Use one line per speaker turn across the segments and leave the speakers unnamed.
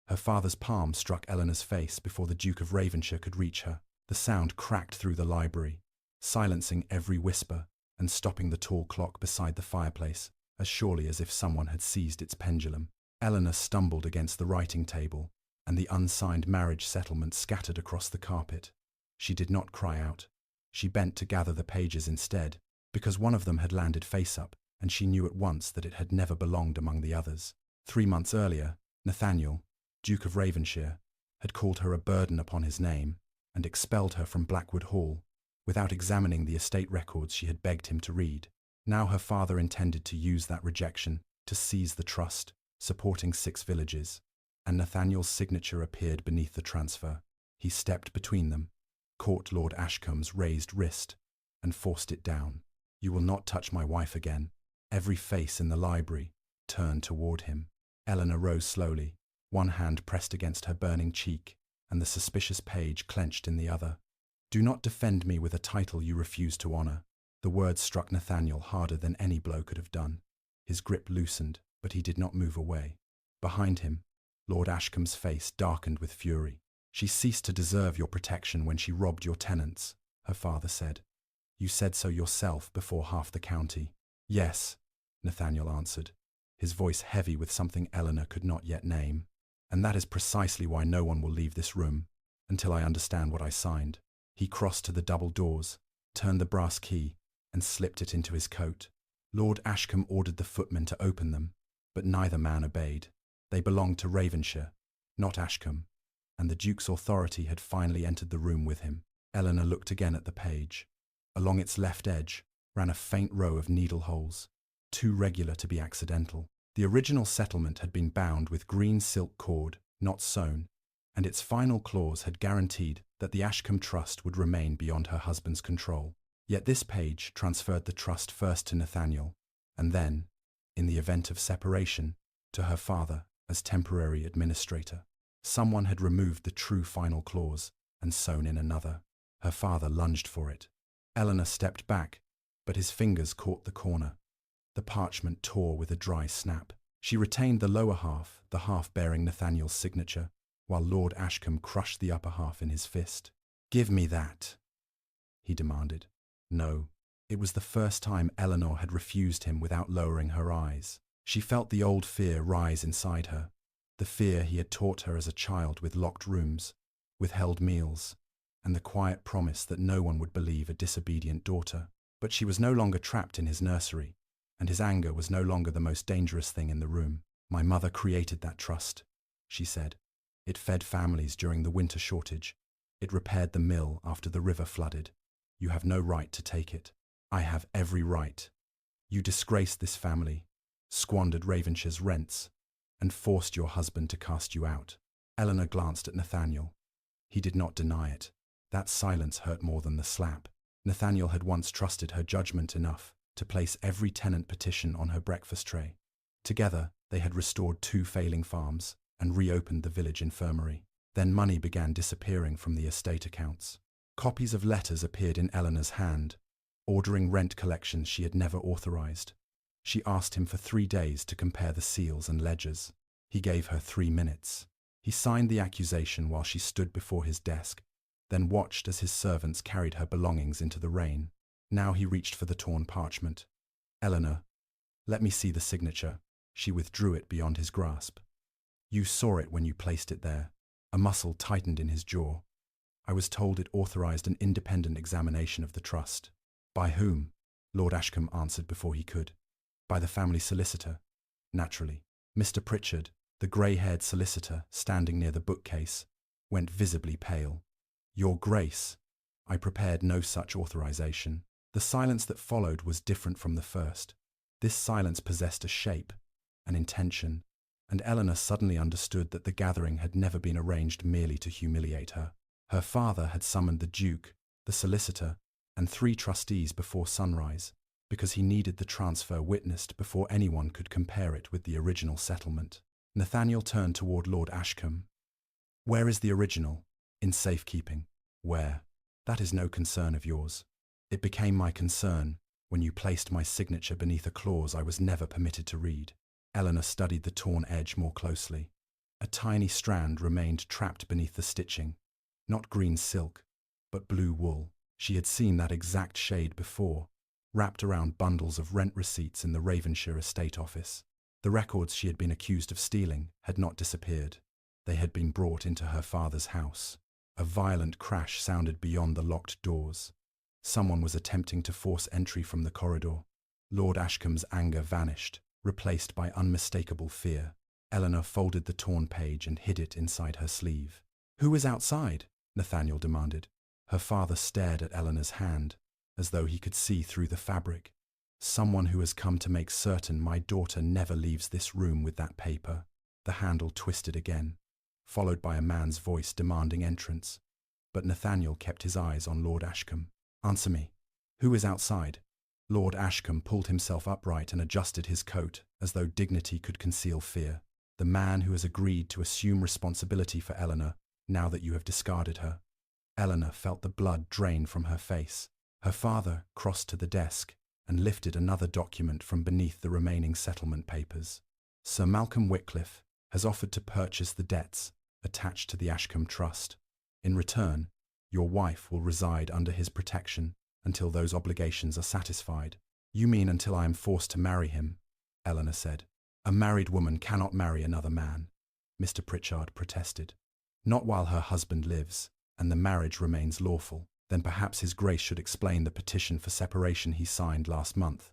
Her father's palm struck Eleanor's face before the Duke of Ravenshire could reach her. The sound cracked through the library, silencing every whisper and stopping the tall clock beside the fireplace, as surely as if someone had seized its pendulum. Eleanor stumbled against the writing table, and the unsigned marriage settlement scattered across the carpet. She did not cry out. She bent to gather the pages instead, because one of them had landed face up, and she knew at once that it had never belonged among the others. 3 months earlier, Nathaniel, Duke of Ravenshire, had called her a burden upon his name and expelled her from Blackwood Hall, without examining the estate records she had begged him to read. Now her father intended to use that rejection to seize the trust, supporting 6 villages, and Nathaniel's signature appeared beneath the transfer. He stepped between them, caught Lord Ashcombe's raised wrist, and forced it down. "You will not touch my wife again." Every face in the library turned toward him. Eleanor rose slowly, one hand pressed against her burning cheek, and the suspicious page clenched in the other. "Do not defend me with a title you refuse to honor." The words struck Nathaniel harder than any blow could have done. His grip loosened, but he did not move away. Behind him, Lord Ashcombe's face darkened with fury. "She ceased to deserve your protection when she robbed your tenants," her father said. "You said so yourself before half the county." "Yes," Nathaniel answered, his voice heavy with something Eleanor could not yet name. "And that is precisely why no one will leave this room, until I understand what I signed." He crossed to the double doors, turned the brass key, and slipped it into his coat. Lord Ashcombe ordered the footmen to open them, but neither man obeyed. They belonged to Ravenshire, not Ashcombe, and the Duke's authority had finally entered the room with him. Eleanor looked again at the page. Along its left edge ran a faint row of needle holes, too regular to be accidental. The original settlement had been bound with green silk cord, not sewn, and its final clause had guaranteed that the Ashcombe Trust would remain beyond her husband's control. Yet this page transferred the trust first to Nathaniel, and then, in the event of separation, to her father as temporary administrator. Someone had removed the true final clause and sewn in another. Her father lunged for it. Eleanor stepped back, but his fingers caught the corner. The parchment tore with a dry snap. She retained the lower half, the half bearing Nathaniel's signature, while Lord Ashcombe crushed the upper half in his fist. "Give me that," he demanded. No, it was the first time Eleanor had refused him without lowering her eyes. She felt the old fear rise inside her, the fear he had taught her as a child with locked rooms, withheld meals, and the quiet promise that no one would believe a disobedient daughter. But she was no longer trapped in his nursery, and his anger was no longer the most dangerous thing in the room. "My mother created that trust," she said. "It fed families during the winter shortage. It repaired the mill after the river flooded. You have no right to take it." "I have every right. You disgraced this family, squandered Ravenshire's rents, and forced your husband to cast you out." Eleanor glanced at Nathaniel. He did not deny it. That silence hurt more than the slap. Nathaniel had once trusted her judgment enough to place every tenant petition on her breakfast tray. Together, they had restored 2 failing farms and reopened the village infirmary. Then money began disappearing from the estate accounts. Copies of letters appeared in Eleanor's hand, ordering rent collections she had never authorized. She asked him for 3 days to compare the seals and ledgers. He gave her 3 minutes. He signed the accusation while she stood before his desk, then watched as his servants carried her belongings into the rain. Now he reached for the torn parchment. "Eleanor, let me see the signature." She withdrew it beyond his grasp. "You saw it when you placed it there." A muscle tightened in his jaw. "I was told it authorized an independent examination of the trust." "By whom?" Lord Ashcombe answered before he could. "By the family solicitor." Naturally. Mr. Pritchard, the grey-haired solicitor standing near the bookcase, went visibly pale. "Your Grace, I prepared no such authorization." The silence that followed was different from the first. This silence possessed a shape, an intention, and Eleanor suddenly understood that the gathering had never been arranged merely to humiliate her. Her father had summoned the Duke, the solicitor, and 3 trustees before sunrise, because he needed the transfer witnessed before anyone could compare it with the original settlement. Nathaniel turned toward Lord Ashcombe. "Where is the original?" "In safekeeping." "Where?" "That is no concern of yours. It became my concern when you placed my signature beneath a clause I was never permitted to read." Eleanor studied the torn edge more closely. A tiny strand remained trapped beneath the stitching. Not green silk, but blue wool. She had seen that exact shade before, wrapped around bundles of rent receipts in the Ravenshire estate office. The records she had been accused of stealing had not disappeared. They had been brought into her father's house. A violent crash sounded beyond the locked doors. Someone was attempting to force entry from the corridor. Lord Ashcombe's anger vanished, replaced by unmistakable fear. Eleanor folded the torn page and hid it inside her sleeve. "Who is outside?" Nathaniel demanded. Her father stared at Eleanor's hand, as though he could see through the fabric. "Someone who has come to make certain my daughter never leaves this room with that paper." The handle twisted again, followed by a man's voice demanding entrance. But Nathaniel kept his eyes on Lord Ashcombe. "Answer me. Who is outside?" Lord Ashcombe pulled himself upright and adjusted his coat, as though dignity could conceal fear. "The man who has agreed to assume responsibility for Eleanor, now that you have discarded her." Eleanor felt the blood drain from her face. Her father crossed to the desk and lifted another document from beneath the remaining settlement papers. "Sir Malcolm Wycliffe has offered to purchase the debts attached to the Ashcombe Trust. In return, your wife will reside under his protection until those obligations are satisfied." "You mean until I am forced to marry him?" Eleanor said. "A married woman cannot marry another man," Mr. Pritchard protested. "Not while her husband lives, and the marriage remains lawful." "Then perhaps His Grace should explain the petition for separation he signed last month,"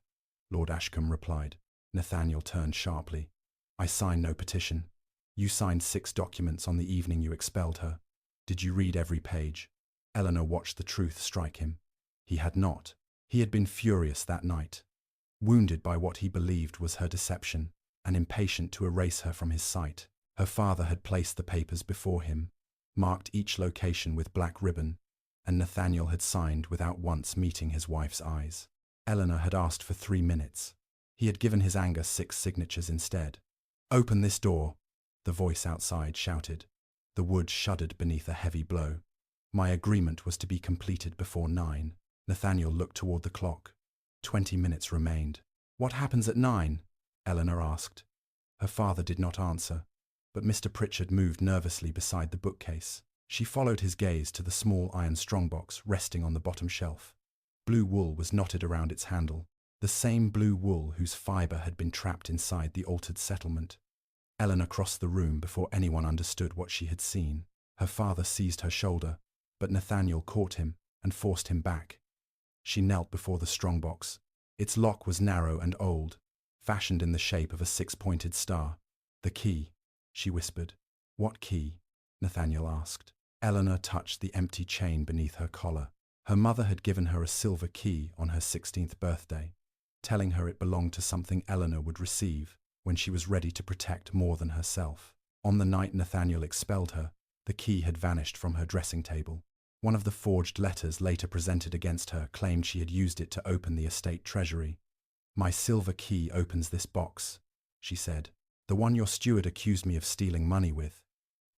Lord Ashcombe replied. Nathaniel turned sharply. "I signed no petition. You signed 6 documents on the evening you expelled her. Did you read every page?" Eleanor watched the truth strike him. He had not. He had been furious that night, wounded by what he believed was her deception, and impatient to erase her from his sight. Her father had placed the papers before him, marked each location with black ribbon, and Nathaniel had signed without once meeting his wife's eyes. Eleanor had asked for 3 minutes. He had given his anger 6 signatures instead. "Open this door," the voice outside shouted. The wood shuddered beneath a heavy blow. "My agreement was to be completed before 9. Nathaniel looked toward the clock. 20 minutes remained. "What happens at 9? Eleanor asked. Her father did not answer, but Mr. Pritchard moved nervously beside the bookcase. She followed his gaze to the small iron strongbox resting on the bottom shelf. Blue wool was knotted around its handle, the same blue wool whose fibre had been trapped inside the altered settlement. Eleanor crossed the room before anyone understood what she had seen. Her father seized her shoulder, but Nathaniel caught him and forced him back. She knelt before the strongbox. Its lock was narrow and old, fashioned in the shape of a 6-pointed star. "The key," she whispered. "What key?" Nathaniel asked. Eleanor touched the empty chain beneath her collar. Her mother had given her a silver key on her 16th birthday, telling her it belonged to something Eleanor would receive when she was ready to protect more than herself. On the night Nathaniel expelled her, the key had vanished from her dressing table. One of the forged letters later presented against her claimed she had used it to open the estate treasury. "My silver key opens this box," she said. "The one your steward accused me of stealing money with."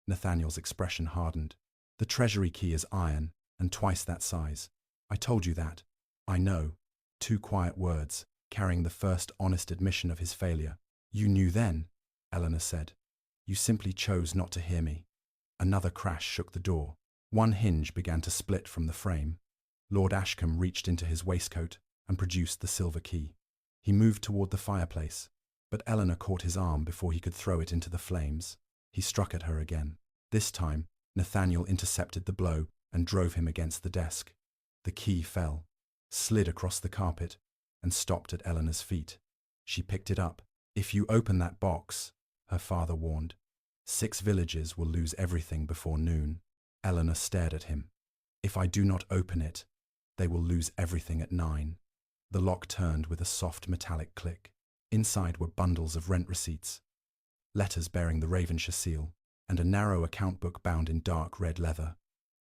Nathaniel's expression hardened. "The treasury key is iron, and twice that size. I told you that." "I know." 2 quiet words, carrying the first honest admission of his failure. "You knew then," Eleanor said. "You simply chose not to hear me." Another crash shook the door. One hinge began to split from the frame. Lord Ashcombe reached into his waistcoat and produced the silver key. He moved toward the fireplace, but Eleanor caught his arm before he could throw it into the flames. He struck at her again. This time, Nathaniel intercepted the blow and drove him against the desk. The key fell, slid across the carpet, and stopped at Eleanor's feet. She picked it up. "If you open that box," her father warned, 6 villages will lose everything before noon." Eleanor stared at him. "If I do not open it, they will lose everything at 9. The lock turned with a soft metallic click. Inside were bundles of rent receipts, letters bearing the Ravenshire seal, and a narrow account book bound in dark red leather.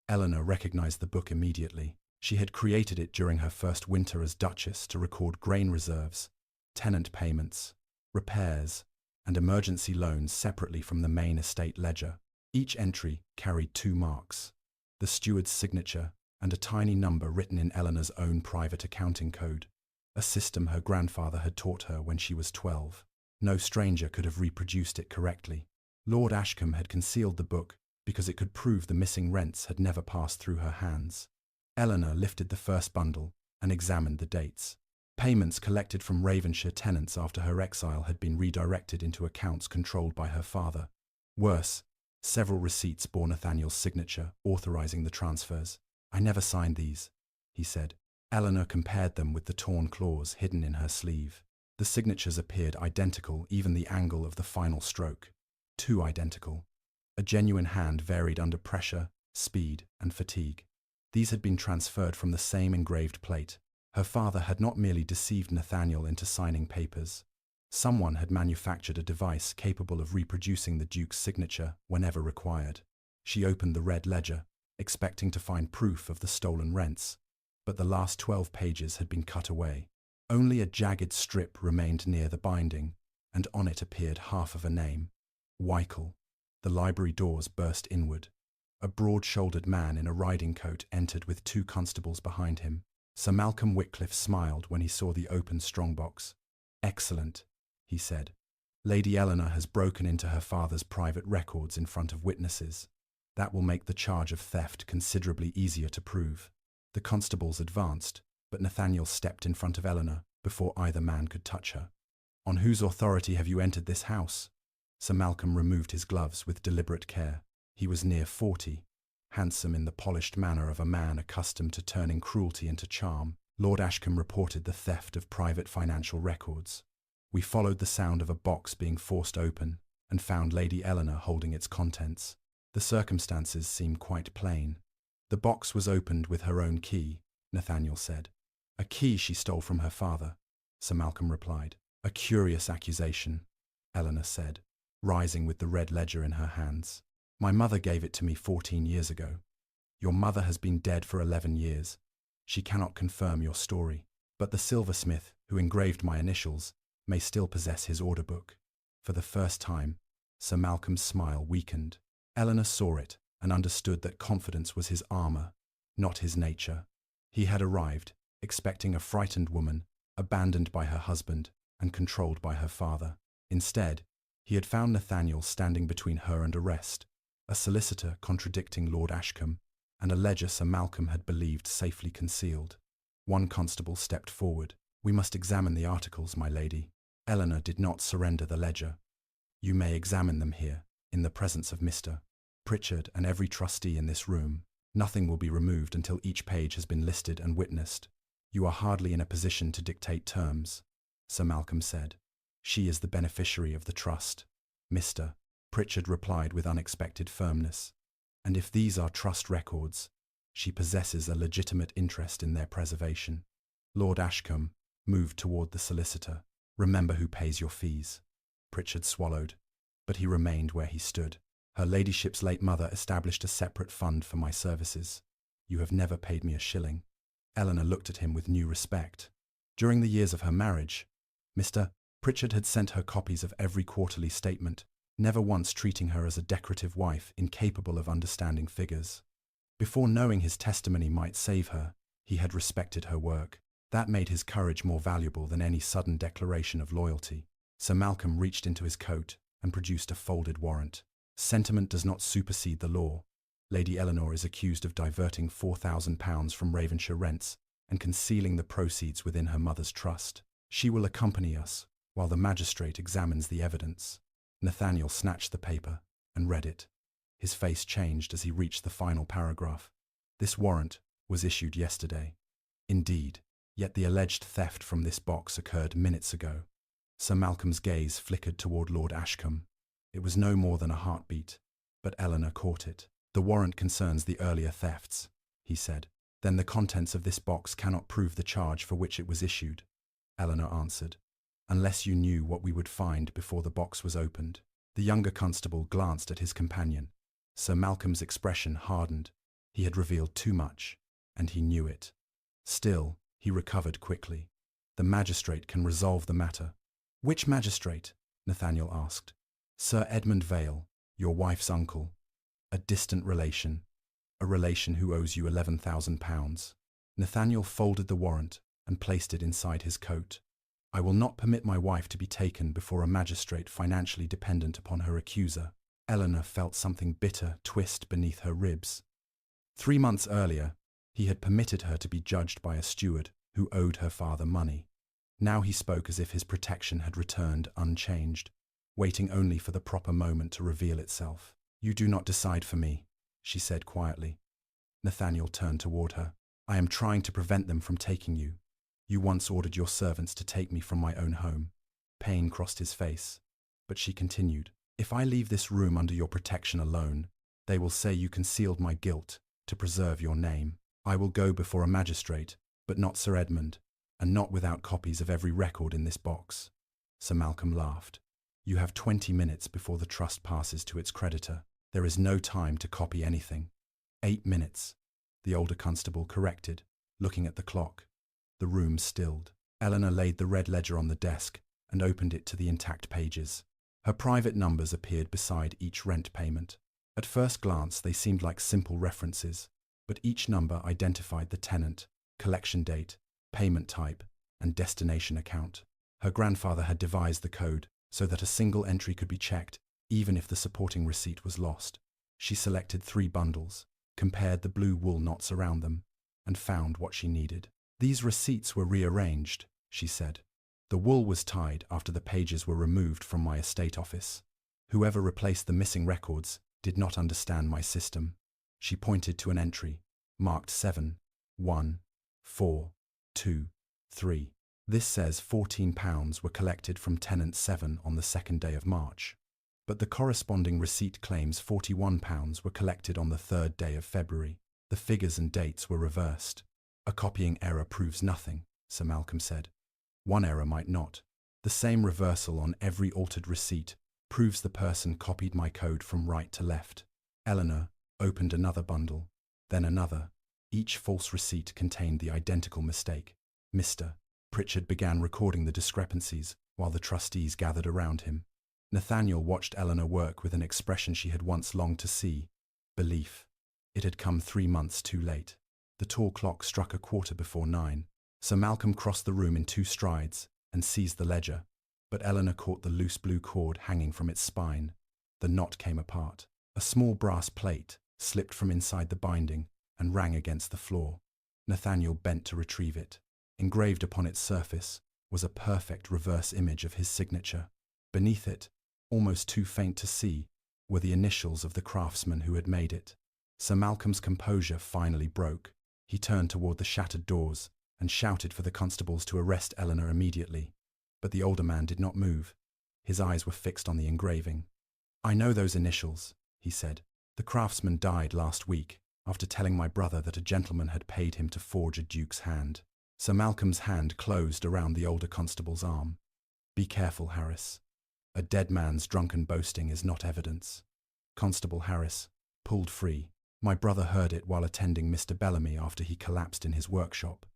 Eleanor recognized the book immediately. She had created it during her first winter as Duchess to record grain reserves, tenant payments, repairs, and emergency loans separately from the main estate ledger. Each entry carried 2 marks, the steward's signature and a tiny number written in Eleanor's own private accounting code, a system her grandfather had taught her when she was 12. No stranger could have reproduced it correctly. Lord Ashcombe had concealed the book because it could prove the missing rents had never passed through her hands. Eleanor lifted the first bundle and examined the dates. Payments collected from Ravenshire tenants after her exile had been redirected into accounts controlled by her father. Worse, several receipts bore Nathaniel's signature, authorizing the transfers. "I never signed these," he said. Eleanor compared them with the torn clause hidden in her sleeve. The signatures appeared identical, even the angle of the final stroke. Too identical. A genuine hand varied under pressure, speed, and fatigue. These had been transferred from the same engraved plate. Her father had not merely deceived Nathaniel into signing papers. Someone had manufactured a device capable of reproducing the Duke's signature whenever required. She opened the red ledger, expecting to find proof of the stolen rents, but the last 12 pages had been cut away. Only a jagged strip remained near the binding, and on it appeared half of a name: Wycle. The library doors burst inward. A broad-shouldered man in a riding coat entered with 2 constables behind him. Sir Malcolm Whitcliffe smiled when he saw the open strongbox. "Excellent," he said. "Lady Eleanor has broken into her father's private records in front of witnesses. That will make the charge of theft considerably easier to prove." The constables advanced, but Nathaniel stepped in front of Eleanor before either man could touch her. "On whose authority have you entered this house?" Sir Malcolm removed his gloves with deliberate care. He was near 40, handsome in the polished manner of a man accustomed to turning cruelty into charm. Lord Ashcombe reported the theft of private financial records. "We followed the sound of a box being forced open and found Lady Eleanor holding its contents. The circumstances seem quite plain." "The box was opened with her own key," Nathaniel said. "A key she stole from her father," Sir Malcolm replied. "A curious accusation," Eleanor said, rising with the red ledger in her hands. "My mother gave it to me 14 years ago. Your mother has been dead for 11 years. She cannot confirm your story, but the silversmith who engraved my initials may still possess his order book." For the first time, Sir Malcolm's smile weakened. Eleanor saw it and understood that confidence was his armor, not his nature. He had arrived, expecting a frightened woman, abandoned by her husband and controlled by her father. Instead, he had found Nathaniel standing between her and arrest, a solicitor contradicting Lord Ashcombe, and a ledger Sir Malcolm had believed safely concealed. One constable stepped forward. "We must examine the articles, my lady." Eleanor did not surrender the ledger. "You may examine them here, in the presence of Mr. Pritchard and every trustee in this room. Nothing will be removed until each page has been listed and witnessed." "You are hardly in a position to dictate terms," Sir Malcolm said. "She is the beneficiary of the trust." "Mr. Pritchard replied with unexpected firmness. "And if these are trust records, she possesses a legitimate interest in their preservation." Lord Ashcombe moved toward the solicitor. "Remember who pays your fees." Pritchard swallowed, but he remained where he stood. "Her ladyship's late mother established a separate fund for my services. You have never paid me a shilling." Eleanor looked at him with new respect. During the years of her marriage, Mr. Pritchard had sent her copies of every quarterly statement, never once treating her as a decorative wife incapable of understanding figures. Before knowing his testimony might save her, he had respected her work. That made his courage more valuable than any sudden declaration of loyalty. Sir Malcolm reached into his coat and produced a folded warrant. "Sentiment does not supersede the law. Lady Eleanor is accused of diverting £4,000 from Ravenshire rents and concealing the proceeds within her mother's trust. She will accompany us while the magistrate examines the evidence." Nathaniel snatched the paper and read it. His face changed as he reached the final paragraph. "This warrant was issued yesterday." "Indeed, yet the alleged theft from this box occurred minutes ago." Sir Malcolm's gaze flickered toward Lord Ashcombe. It was no more than a heartbeat, but Eleanor caught it. "The warrant concerns the earlier thefts," he said. "Then the contents of this box cannot prove the charge for which it was issued," Eleanor answered. "Unless you knew what we would find before the box was opened." The younger constable glanced at his companion. Sir Malcolm's expression hardened. He had revealed too much, and he knew it. Still, he recovered quickly. "The magistrate can resolve the matter." "Which magistrate?" Nathaniel asked. "Sir Edmund Vale, your wife's uncle. A distant relation. A relation who owes you £11,000. Nathaniel folded the warrant and placed it inside his coat. "I will not permit my wife to be taken before a magistrate financially dependent upon her accuser." Eleanor felt something bitter twist beneath her ribs. 3 months earlier, he had permitted her to be judged by a steward who owed her father money. Now he spoke as if his protection had returned unchanged, waiting only for the proper moment to reveal itself. "You do not decide for me," she said quietly. Nathaniel turned toward her. "I am trying to prevent them from taking you. You once ordered your servants to take me from my own home." Pain crossed his face, but she continued. "If I leave this room under your protection alone, they will say you concealed my guilt to preserve your name. I will go before a magistrate, but not Sir Edmund, and not without copies of every record in this box." Sir Malcolm laughed. "You have 20 minutes before the trust passes to its creditor. There is no time to copy anything." 8 minutes, the older constable corrected, looking at the clock. The room stilled. Eleanor laid the red ledger on the desk and opened it to the intact pages. Her private numbers appeared beside each rent payment. At first glance, they seemed like simple references, but each number identified the tenant, collection date, payment type, and destination account. Her grandfather had devised the code so that a single entry could be checked, even if the supporting receipt was lost. She selected 3 bundles, compared the blue wool knots around them, and found what she needed. "These receipts were rearranged," she said. "The wool was tied after the pages were removed from my estate office. Whoever replaced the missing records did not understand my system." She pointed to an entry, marked 7, 1, 4, 2, 3. "This says £14 were collected from tenant 7 on the 2nd day of March. But the corresponding receipt claims £41 were collected on the 3rd day of February. The figures and dates were reversed." "A copying error proves nothing," Sir Malcolm said. "One error might not. The same reversal on every altered receipt proves the person copied my code from right to left." Eleanor opened another bundle, then another. Each false receipt contained the identical mistake. Mr. Pritchard began recording the discrepancies while the trustees gathered around him. Nathaniel watched Eleanor work with an expression she had once longed to see: belief. It had come 3 months too late. The tall clock struck 9:15. Sir Malcolm crossed the room in 2 strides and seized the ledger, but Eleanor caught the loose blue cord hanging from its spine. The knot came apart. A small brass plate slipped from inside the binding and rang against the floor. Nathaniel bent to retrieve it. Engraved upon its surface was a perfect reverse image of his signature. Beneath it, almost too faint to see, were the initials of the craftsman who had made it. Sir Malcolm's composure finally broke. He turned toward the shattered doors and shouted for the constables to arrest Eleanor immediately. But the older man did not move. His eyes were fixed on the engraving. "I know those initials," he said. "The craftsman died last week after telling my brother that a gentleman had paid him to forge a duke's hand." Sir Malcolm's hand closed around the older constable's arm. "Be careful, Harris. A dead man's drunken boasting is not evidence." Constable Harris pulled free. "My brother heard it while attending Mr. Bellamy after he collapsed in his workshop.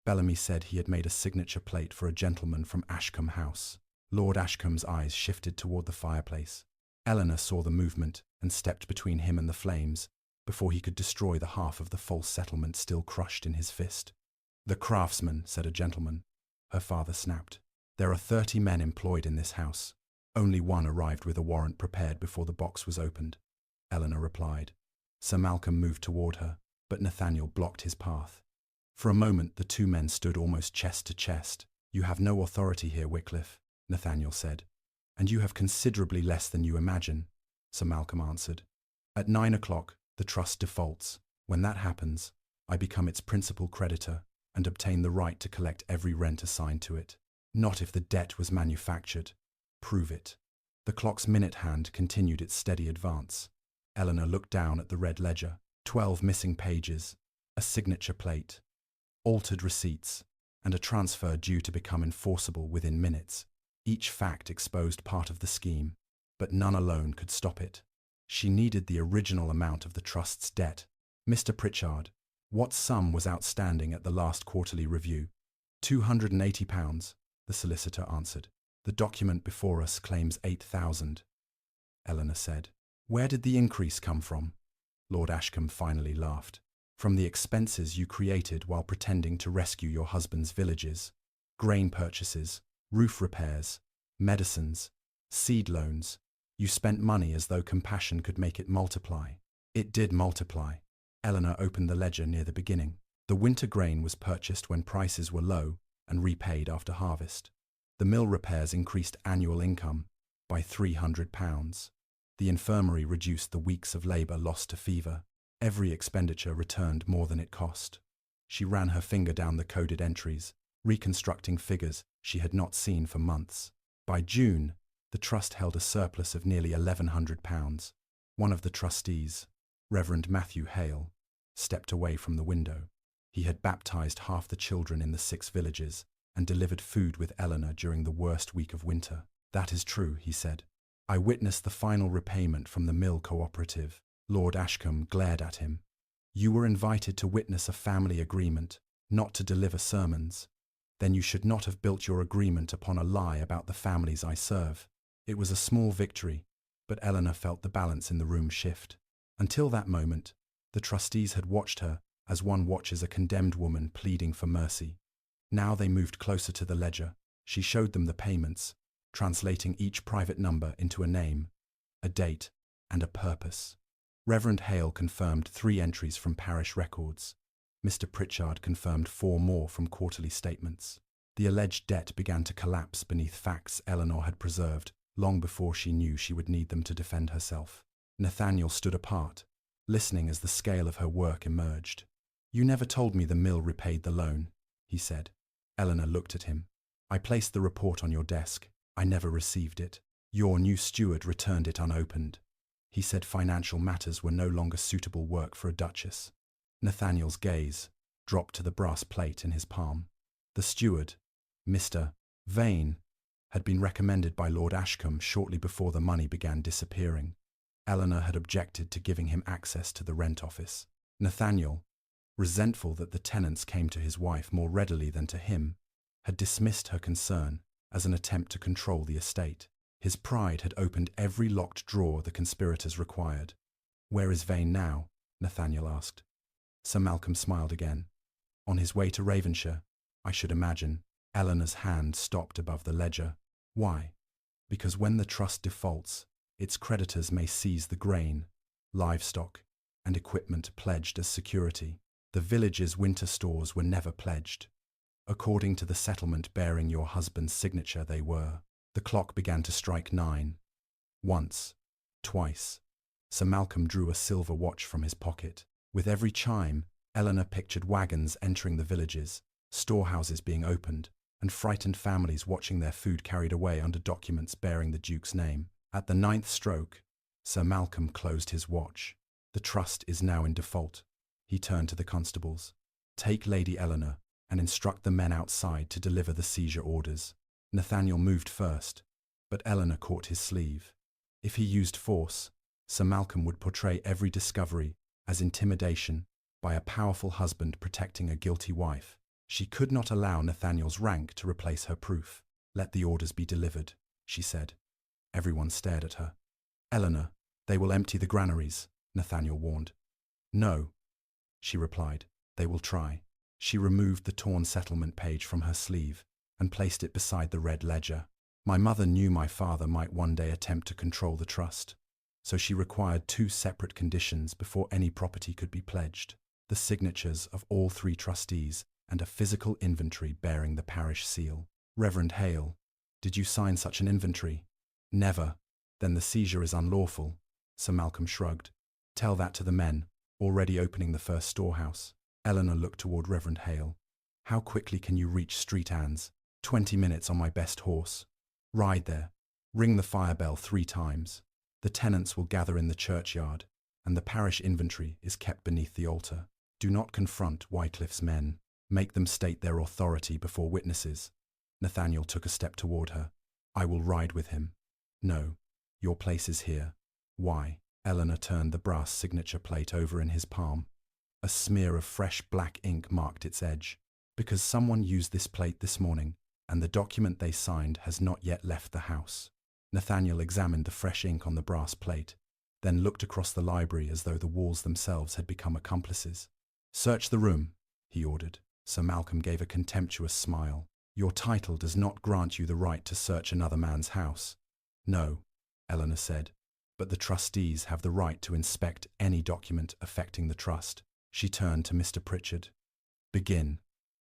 Bellamy said he had made a signature plate for a gentleman from Ashcombe House." Lord Ashcombe's eyes shifted toward the fireplace. Eleanor saw the movement and stepped between him and the flames before he could destroy the half of the false settlement still crushed in his fist. "The craftsman," said a gentleman. Her father snapped. "There are 30 men employed in this house. Only one arrived with a warrant prepared before the box was opened," Eleanor replied. Sir Malcolm moved toward her, but Nathaniel blocked his path. For a moment the 2 men stood almost chest to chest. "You have no authority here, Wycliffe," Nathaniel said. "And you have considerably less than you imagine," Sir Malcolm answered. "At 9 o'clock, the trust defaults. When that happens, I become its principal creditor and obtain the right to collect every rent assigned to it. Not if the debt was manufactured. Prove it." The clock's minute hand continued its steady advance. Eleanor looked down at the red ledger. 12 missing pages, a signature plate, altered receipts, and a transfer due to become enforceable within minutes. Each fact exposed part of the scheme, but none alone could stop it. She needed the original amount of the trust's debt. "Mr. Pritchard, what sum was outstanding at the last quarterly review?" £280, the solicitor answered. "The document before us claims 8,000, Eleanor said. "Where did the increase come from?" Lord Ashcombe finally laughed. "From the expenses you created while pretending to rescue your husband's villages. Grain purchases, roof repairs, medicines, seed loans, You spent money as though compassion could make it multiply. It did multiply. Eleanor opened the ledger near the beginning. The winter grain was purchased when prices were low and repaid after harvest. The mill repairs increased annual income by £300. The infirmary reduced the weeks of labour lost to fever. Every expenditure returned more than it cost. She ran her finger down the coded entries, reconstructing figures she had not seen for months. By June, the trust held a surplus of nearly £1,100. One of the trustees, Reverend Matthew Hale, stepped away from the window. He had baptized half the children in the 6 villages and delivered food with Eleanor during the worst week of winter. "That is true," he said. "I witnessed the final repayment from the mill cooperative." Lord Ashcombe glared at him. "You were invited to witness a family agreement, not to deliver sermons. Then you should not have built your agreement upon a lie about the families I serve." It was a small victory, but Eleanor felt the balance in the room shift. Until that moment, the trustees had watched her as one watches a condemned woman pleading for mercy. Now they moved closer to the ledger. She showed them the payments, translating each private number into a name, a date, and a purpose. Reverend Hale confirmed 3 entries from parish records. Mr. Pritchard confirmed 4 more from quarterly statements. The alleged debt began to collapse beneath facts Eleanor had preserved long before she knew she would need them to defend herself. Nathaniel stood apart, listening as the scale of her work emerged. "You never told me the mill repaid the loan," he said. Eleanor looked at him. "I placed the report on your desk. I never received it. Your new steward returned it unopened. He said financial matters were no longer suitable work for a duchess." Nathaniel's gaze dropped to the brass plate in his palm. The steward, Mr. Vane, had been recommended by Lord Ashcombe shortly before the money began disappearing. Eleanor had objected to giving him access to the rent office. Nathaniel, resentful that the tenants came to his wife more readily than to him, had dismissed her concern as an attempt to control the estate. His pride had opened every locked drawer the conspirators required. "Where is Vane now?" Nathaniel asked. Sir Malcolm smiled again. "On his way to Ravenshire, I should imagine." Eleanor's hand stopped above the ledger. "Why?" "Because when the trust defaults, its creditors may seize the grain, livestock, and equipment pledged as security. The village's winter stores were never pledged. According to the settlement bearing your husband's signature, they were." The clock began to strike 9. Once, twice. Sir Malcolm drew a silver watch from his pocket. With every chime, Eleanor pictured wagons entering the villages, storehouses being opened, and frightened families watching their food carried away under documents bearing the Duke's name. At the 9th stroke, Sir Malcolm closed his watch. "The trust is now in default." He turned to the constables. "Take Lady Eleanor and instruct the men outside to deliver the seizure orders." Nathaniel moved first, but Eleanor caught his sleeve. If he used force, Sir Malcolm would portray every discovery as intimidation by a powerful husband protecting a guilty wife. She could not allow Nathaniel's rank to replace her proof. "Let the orders be delivered," she said. Everyone stared at her. "Eleanor, they will empty the granaries," Nathaniel warned. "No," she replied. "They will try." She removed the torn settlement page from her sleeve and placed it beside the red ledger. "My mother knew my father might one day attempt to control the trust, so she required 2 separate conditions before any property could be pledged: the signatures of all 3 trustees and a physical inventory bearing the parish seal." "Reverend Hale, did you sign such an inventory?" "Never." "Then the seizure is unlawful." Sir Malcolm shrugged. "Tell that to the men, already opening the first storehouse." Eleanor looked toward Reverend Hale. "How quickly can you reach Street Anne's?" 20 minutes on my best horse." "Ride there. Ring the fire bell 3 times. The tenants will gather in the churchyard, and the parish inventory is kept beneath the altar. Do not confront Wycliffe's men. Make them state their authority before witnesses." Nathaniel took a step toward her. "I will ride with him." "No, your place is here." "Why?" Eleanor turned the brass signature plate over in his palm. A smear of fresh black ink marked its edge. "Because someone used this plate this morning, and the document they signed has not yet left the house." Nathaniel examined the fresh ink on the brass plate, then looked across the library as though the walls themselves had become accomplices. "Search the room," he ordered. Sir Malcolm gave a contemptuous smile. "Your title does not grant you the right to search another man's house." "No, Eleanor said. But the trustees have the right to inspect any document affecting the trust. She turned to Mr. Pritchard. Begin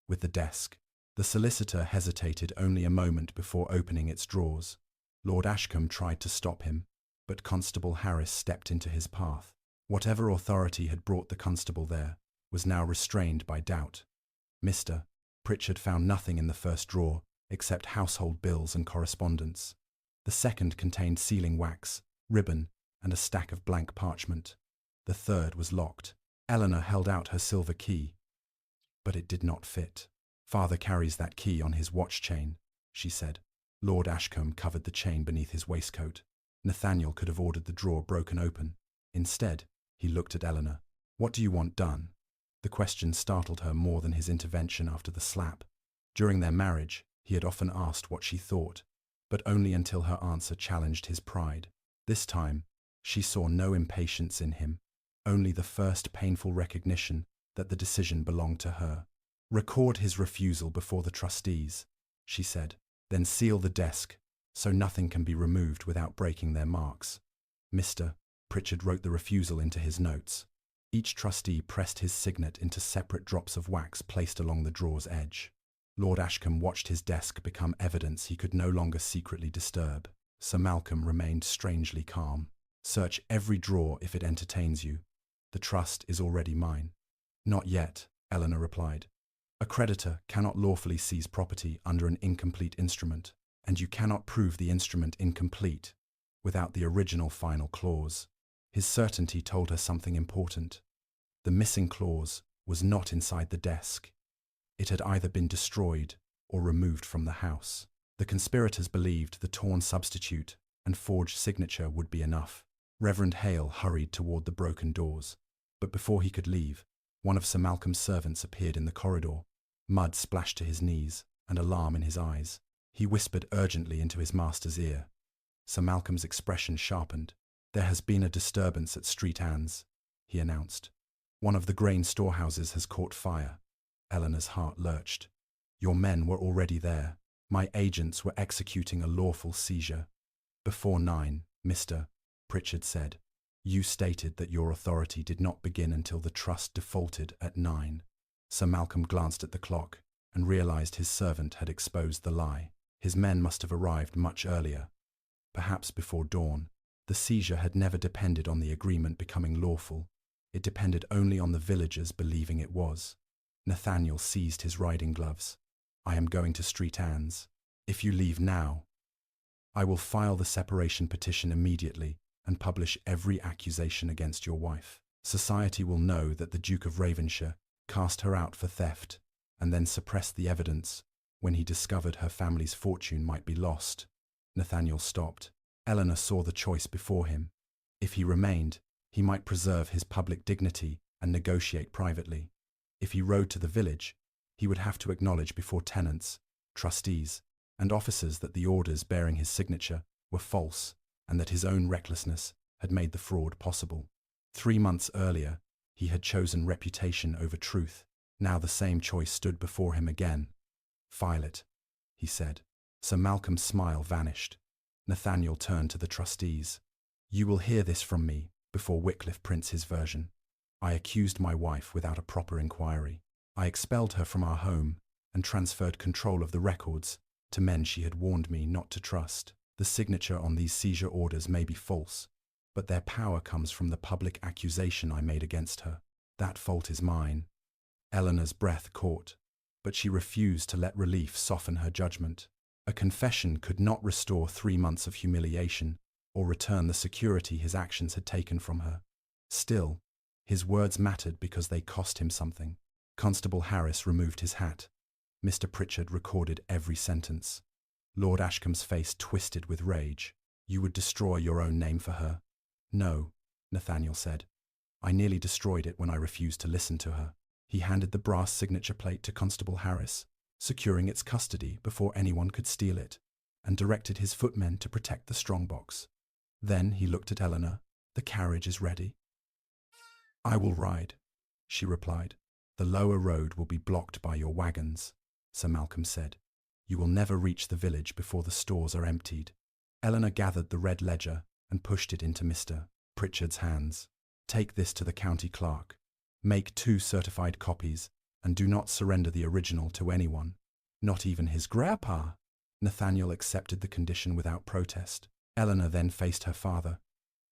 with the desk. The solicitor hesitated only a moment before opening its drawers. Lord Ashcombe tried to stop him, but Constable Harris stepped into his path. Whatever authority had brought the constable there was now restrained by doubt. Mr. Pritchard found nothing in the first drawer except household bills and correspondence. The second contained sealing wax, ribbon, and a stack of blank parchment. The third was locked. Eleanor held out her silver key, but it did not fit. "Father carries that key on his watch chain," she said. Lord Ashcombe covered the chain beneath his waistcoat. Nathaniel could have ordered the drawer broken open. Instead, he looked at Eleanor. "What do you want done?" The question startled her more than his intervention after the slap. During their marriage, he had often asked what she thought, but only until her answer challenged his pride. This time, she saw no impatience in him, only the first painful recognition that the decision belonged to her. "Record his refusal before the trustees," she said, "then seal the desk so nothing can be removed without breaking their marks." Mr. Pritchard wrote the refusal into his notes. Each trustee pressed his signet into separate drops of wax placed along the drawer's edge. Lord Ashcombe watched his desk become evidence he could no longer secretly disturb. Sir Malcolm remained strangely calm. "Search every drawer if it entertains you. The trust is already mine." "Not yet," Eleanor replied. "A creditor cannot lawfully seize property under an incomplete instrument, and you cannot prove the instrument incomplete without the original final clause." His certainty told her something important. The missing clause was not inside the desk. It had either been destroyed or removed from the house. The conspirators believed the torn substitute and forged signature would be enough. Reverend Hale hurried toward the broken doors, but before he could leave, one of Sir Malcolm's servants appeared in the corridor. Mud splashed to his knees and alarm in his eyes. He whispered urgently into his master's ear. Sir Malcolm's expression sharpened. "There has been a disturbance at St. Anne's," he announced. "One of the grain storehouses has caught fire." Eleanor's heart lurched. "Your men were already there. My agents were executing a lawful seizure." "Before 9, Mr. Pritchard said. "You stated that your authority did not begin until the trust defaulted at 9. Sir Malcolm glanced at the clock and realized his servant had exposed the lie. His men must have arrived much earlier, perhaps before dawn. The seizure had never depended on the agreement becoming lawful. It depended only on the villagers believing it was. Nathaniel seized his riding gloves. "I am going to St. Anne's. If you leave now, I will file the separation petition immediately and publish every accusation against your wife. Society will know that the Duke of Ravenshire cast her out for theft and then suppressed the evidence when he discovered her family's fortune might be lost." Nathaniel stopped. Eleanor saw the choice before him. If he remained, he might preserve his public dignity and negotiate privately. If he rode to the village, he would have to acknowledge before tenants, trustees, and officers that the orders bearing his signature were false and that his own recklessness had made the fraud possible. 3 months earlier, he had chosen reputation over truth. Now the same choice stood before him again. "File it," he said. Sir Malcolm's smile vanished. Nathaniel turned to the trustees. "You will hear this from me before Wycliffe prints his version. I accused my wife without a proper inquiry. I expelled her from our home and transferred control of the records to men she had warned me not to trust. The signature on these seizure orders may be false, but their power comes from the public accusation I made against her. That fault is mine." Eleanor's breath caught, but she refused to let relief soften her judgment. A confession could not restore 3 months of humiliation or return the security his actions had taken from her. Still, his words mattered because they cost him something. Constable Harris removed his hat. Mr. Pritchard recorded every sentence. Lord Ashcombe's face twisted with rage. "You would destroy your own name for her?" "No," Nathaniel said. "I nearly destroyed it when I refused to listen to her." He handed the brass signature plate to Constable Harris, securing its custody before anyone could steal it, and directed his footmen to protect the strongbox. Then he looked at Eleanor. "The carriage is ready." "I will ride," she replied. "The lower road will be blocked by your wagons," Sir Malcolm said. "You will never reach the village before the stores are emptied." Eleanor gathered the red ledger and pushed it into Mr. Pritchard's hands. Take this to the county clerk. Make 2 certified copies, and do not surrender the original to anyone, not even his grandpa. Nathaniel accepted the condition without protest. Eleanor then faced her father.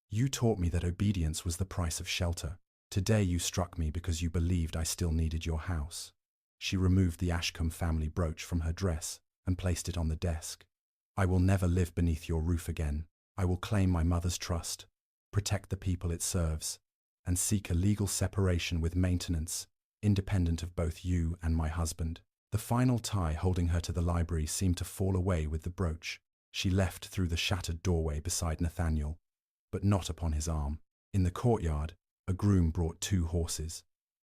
You taught me that obedience was the price of shelter. Today you struck me because you believed I still needed your house. She removed the Ashcombe family brooch from her dress and placed it on the desk. I will never live beneath your roof again. I will claim my mother's trust, protect the people it serves, and seek a legal separation with maintenance, independent of both you and my husband. The final tie holding her to the library seemed to fall away with the brooch. She left through the shattered doorway beside Nathaniel, but not upon his arm. In the courtyard, a groom brought 2 horses.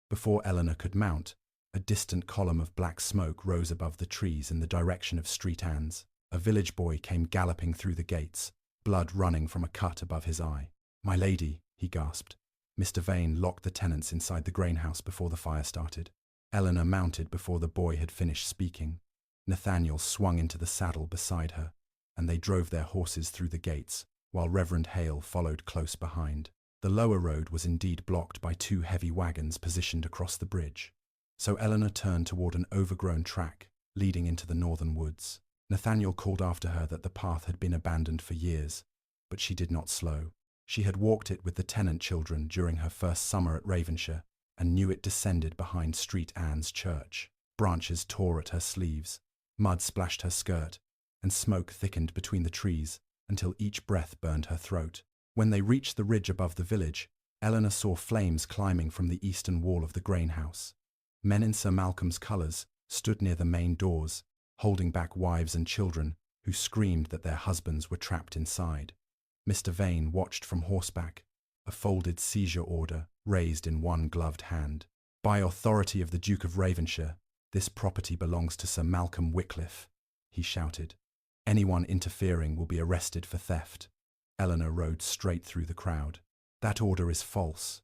Before Eleanor could mount, a distant column of black smoke rose above the trees in the direction of Street Anne's. A village boy came galloping through the gates, blood running from a cut above his eye. My lady, he gasped. Mr. Vane locked the tenants inside the grain house before the fire started. Eleanor mounted before the boy had finished speaking. Nathaniel swung into the saddle beside her, and they drove their horses through the gates, while Reverend Hale followed close behind. The lower road was indeed blocked by 2 heavy wagons positioned across the bridge. So Eleanor turned toward an overgrown track leading into the northern woods. Nathaniel called after her that the path had been abandoned for years, but she did not slow. She had walked it with the tenant children during her first summer at Ravenshire, and knew it descended behind Street Anne's church. Branches tore at her sleeves, mud splashed her skirt, and smoke thickened between the trees until each breath burned her throat. When they reached the ridge above the village, Eleanor saw flames climbing from the eastern wall of the grain house. Men in Sir Malcolm's colours stood near the main doors, holding back wives and children who screamed that their husbands were trapped inside. Mr. Vane watched from horseback, a folded seizure order raised in one gloved hand. By authority of the Duke of Ravenshire, this property belongs to Sir Malcolm Wycliffe, he shouted. Anyone interfering will be arrested for theft. Eleanor rode straight through the crowd. That order is false.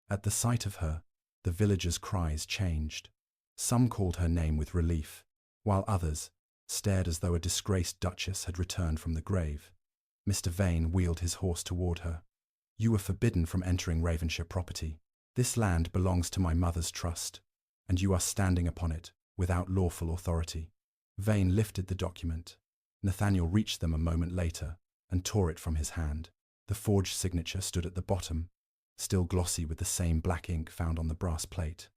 At the sight of her, the villagers' cries changed. Some called her name with relief, while others stared as though a disgraced duchess had returned from the grave. Mr. Vane wheeled his horse toward her. You were forbidden from entering Ravenshire property. This land belongs to my mother's trust, and you are standing upon it without lawful authority. Vane lifted the document. Nathaniel reached them a moment later and tore it from his hand. The forged signature stood at the bottom, still glossy with the same black ink found on the brass plate.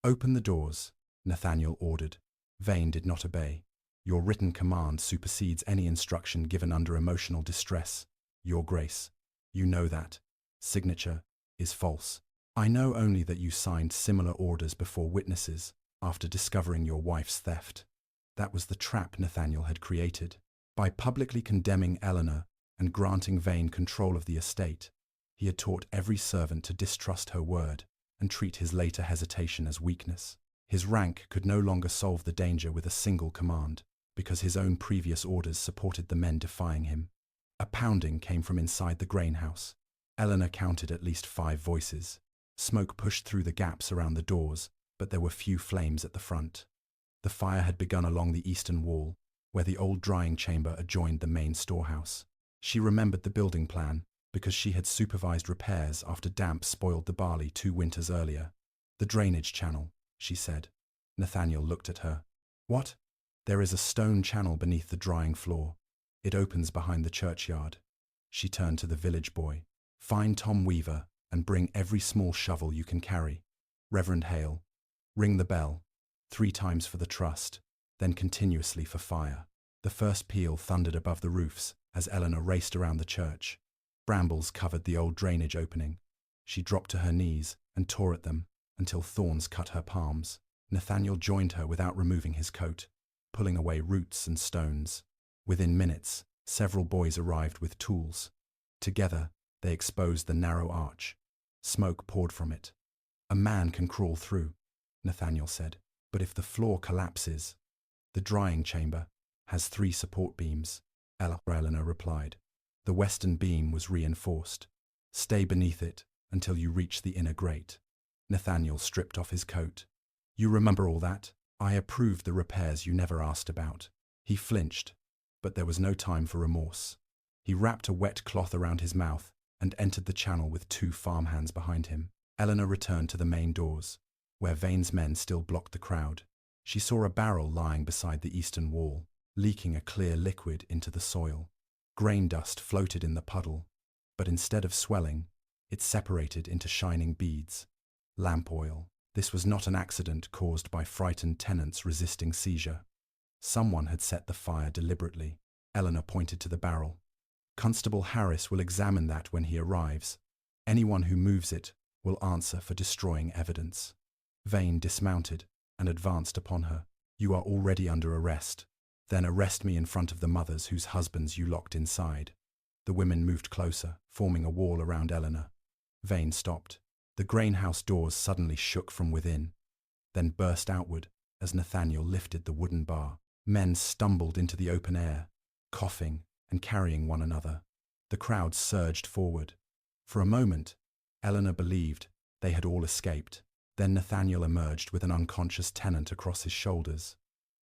Open the doors, Nathaniel ordered. Vane did not obey. Your written command supersedes any instruction given under emotional distress, Your Grace. You know that. Signature is false. I know only that you signed similar orders before witnesses after discovering your wife's theft. That was the trap Nathaniel had created. By publicly condemning Eleanor and granting Vane control of the estate, he had taught every servant to distrust her word and treat his later hesitation as weakness. His rank could no longer solve the danger with a single command, because his own previous orders supported the men defying him. A pounding came from inside the grain house. Eleanor counted at least 5 voices. Smoke pushed through the gaps around the doors, but there were few flames at the front. The fire had begun along the eastern wall, where the old drying chamber adjoined the main storehouse. She remembered the building plan, because she had supervised repairs after damp spoiled the barley 2 winters earlier. The drainage channel, she said. Nathaniel looked at her. What? There is a stone channel beneath the drying floor. It opens behind the churchyard. She turned to the village boy. Find Tom Weaver and bring every small shovel you can carry. Reverend Hale, ring the bell, 3 times for the trust, then continuously for fire. The first peal thundered above the roofs as Eleanor raced around the church. Brambles covered the old drainage opening. She dropped to her knees and tore at them until thorns cut her palms. Nathaniel joined her without removing his coat, pulling away roots and stones. Within minutes, several boys arrived with tools. Together, they exposed the narrow arch. Smoke poured from it. A man can crawl through, Nathaniel said, but if the floor collapses, the drying chamber has 3 support beams, Eleanor replied. The western beam was reinforced. Stay beneath it until you reach the inner grate. Nathaniel stripped off his coat. You remember all that? I approved the repairs you never asked about. He flinched, but there was no time for remorse. He wrapped a wet cloth around his mouth and entered the channel with 2 farmhands behind him. Eleanor returned to the main doors, where Vane's men still blocked the crowd. She saw a barrel lying beside the eastern wall, leaking a clear liquid into the soil. Grain dust floated in the puddle, but instead of swelling, it separated into shining beads. Lamp oil. This was not an accident caused by frightened tenants resisting seizure. Someone had set the fire deliberately. Eleanor pointed to the barrel. Constable Harris will examine that when he arrives. Anyone who moves it will answer for destroying evidence. Vane dismounted and advanced upon her. You are already under arrest. Then arrest me in front of the mothers whose husbands you locked inside. The women moved closer, forming a wall around Eleanor. Vane stopped. The grain house doors suddenly shook from within, then burst outward as Nathaniel lifted the wooden bar. Men stumbled into the open air, coughing and carrying one another. The crowd surged forward. For a moment, Eleanor believed they had all escaped. Then Nathaniel emerged with an unconscious tenant across his shoulders.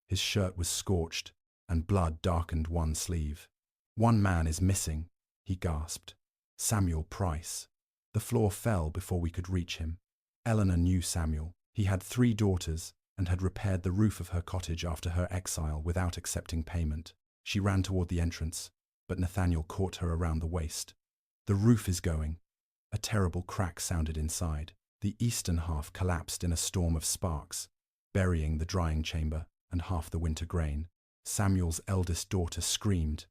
His shirt was scorched, and blood darkened one sleeve. "One man is missing," he gasped. "Samuel Price." The floor fell before we could reach him. Eleanor knew Samuel. He had 3 daughters and had repaired the roof of her cottage after her exile without accepting payment. She ran toward the entrance, but Nathaniel caught her around the waist. "The roof is going." A terrible crack sounded inside. The eastern half collapsed in a storm of sparks, burying the drying chamber and half the winter grain. Samuel's eldest daughter screamed.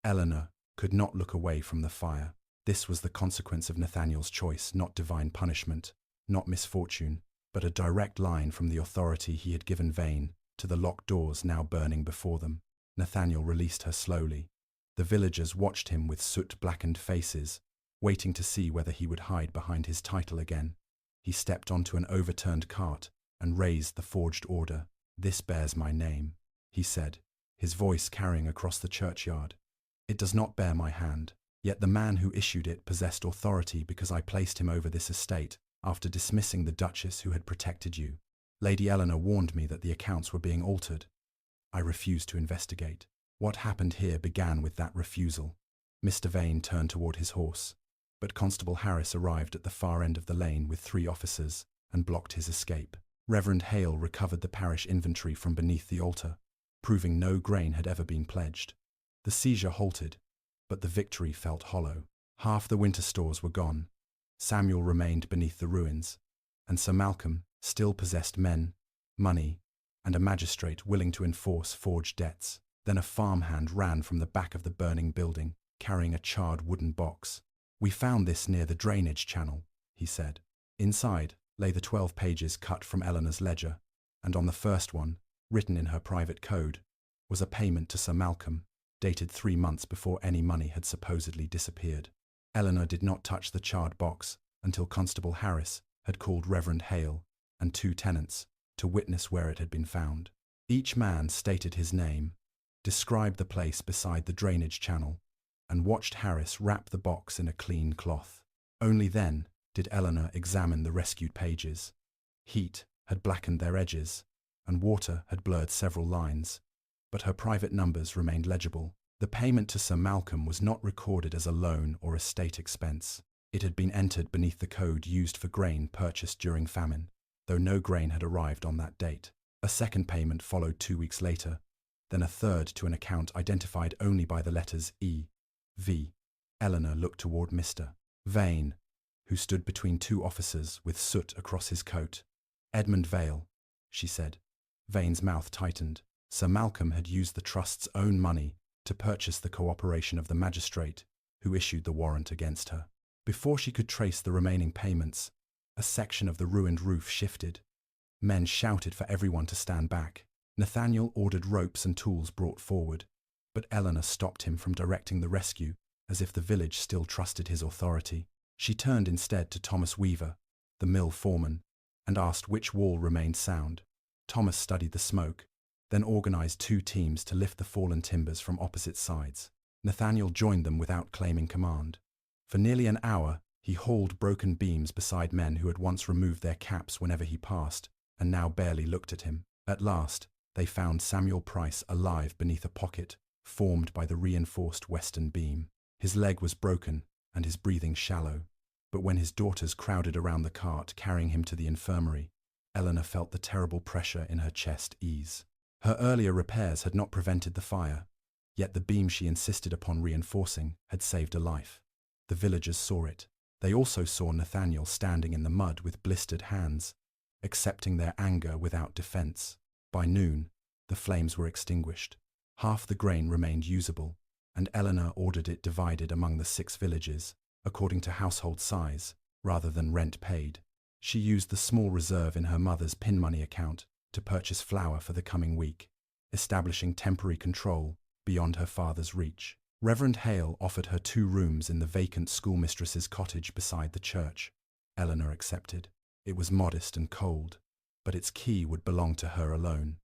Eleanor could not look away from the fire. This was the consequence of Nathaniel's choice, not divine punishment, not misfortune, but a direct line from the authority he had given Vane to the locked doors now burning before them. Nathaniel released her slowly. The villagers watched him with soot-blackened faces, waiting to see whether he would hide behind his title again. He stepped onto an overturned cart and raised the forged order. "This bears my name," he said, his voice carrying across the churchyard. "It does not bear my hand. Yet the man who issued it possessed authority because I placed him over this estate after dismissing the Duchess who had protected you. Lady Eleanor warned me that the accounts were being altered. I refused to investigate. What happened here began with that refusal." Mr. Vane turned toward his horse, but Constable Harris arrived at the far end of the lane with 3 officers and blocked his escape. Reverend Hale recovered the parish inventory from beneath the altar, proving no grain had ever been pledged. The seizure halted, but the victory felt hollow. Half the winter stores were gone. Samuel remained beneath the ruins, and Sir Malcolm still possessed men, money, and a magistrate willing to enforce forged debts. Then a farmhand ran from the back of the burning building, carrying a charred wooden box. "We found this near the drainage channel," he said. Inside lay the 12 pages cut from Eleanor's ledger, and on the first one, written in her private code, was a payment to Sir Malcolm, dated 3 months before any money had supposedly disappeared. Eleanor did not touch the charred box until Constable Harris had called Reverend Hale and 2 tenants to witness where it had been found. Each man stated his name, described the place beside the drainage channel, and watched Harris wrap the box in a clean cloth. Only then did Eleanor examine the rescued pages. Heat had blackened their edges, and water had blurred several lines, but her private numbers remained legible. The payment to Sir Malcolm was not recorded as a loan or estate expense. It had been entered beneath the code used for grain purchased during famine, though no grain had arrived on that date. A second payment followed 2 weeks later, then a third to an account identified only by the letters E. V. Eleanor looked toward Mr. Vane, who stood between 2 officers with soot across his coat. "Edmund Vale," she said. Vane's mouth tightened. Sir Malcolm had used the trust's own money to purchase the cooperation of the magistrate who issued the warrant against her. Before she could trace the remaining payments, a section of the ruined roof shifted. Men shouted for everyone to stand back. Nathaniel ordered ropes and tools brought forward, but Eleanor stopped him from directing the rescue, as if the village still trusted his authority. She turned instead to Thomas Weaver, the mill foreman, and asked which wall remained sound. Thomas studied the smoke, then organized 2 teams to lift the fallen timbers from opposite sides. Nathaniel joined them without claiming command. For nearly an hour, he hauled broken beams beside men who had once removed their caps whenever he passed, and now barely looked at him. At last, they found Samuel Price alive beneath a pocket formed by the reinforced western beam. His leg was broken and his breathing shallow, but when his daughters crowded around the cart carrying him to the infirmary, Eleanor felt the terrible pressure in her chest ease. Her earlier repairs had not prevented the fire, yet the beam she insisted upon reinforcing had saved a life. The villagers saw it. They also saw Nathaniel standing in the mud with blistered hands, accepting their anger without defense. By noon, the flames were extinguished. Half the grain remained usable, and Eleanor ordered it divided among the 6 villages, according to household size, rather than rent paid. She used the small reserve in her mother's pin money account to purchase flour for the coming week, establishing temporary control beyond her father's reach. Reverend Hale offered her 2 rooms in the vacant schoolmistress's cottage beside the church. Eleanor accepted. It was modest and cold, but its key would belong to her alone.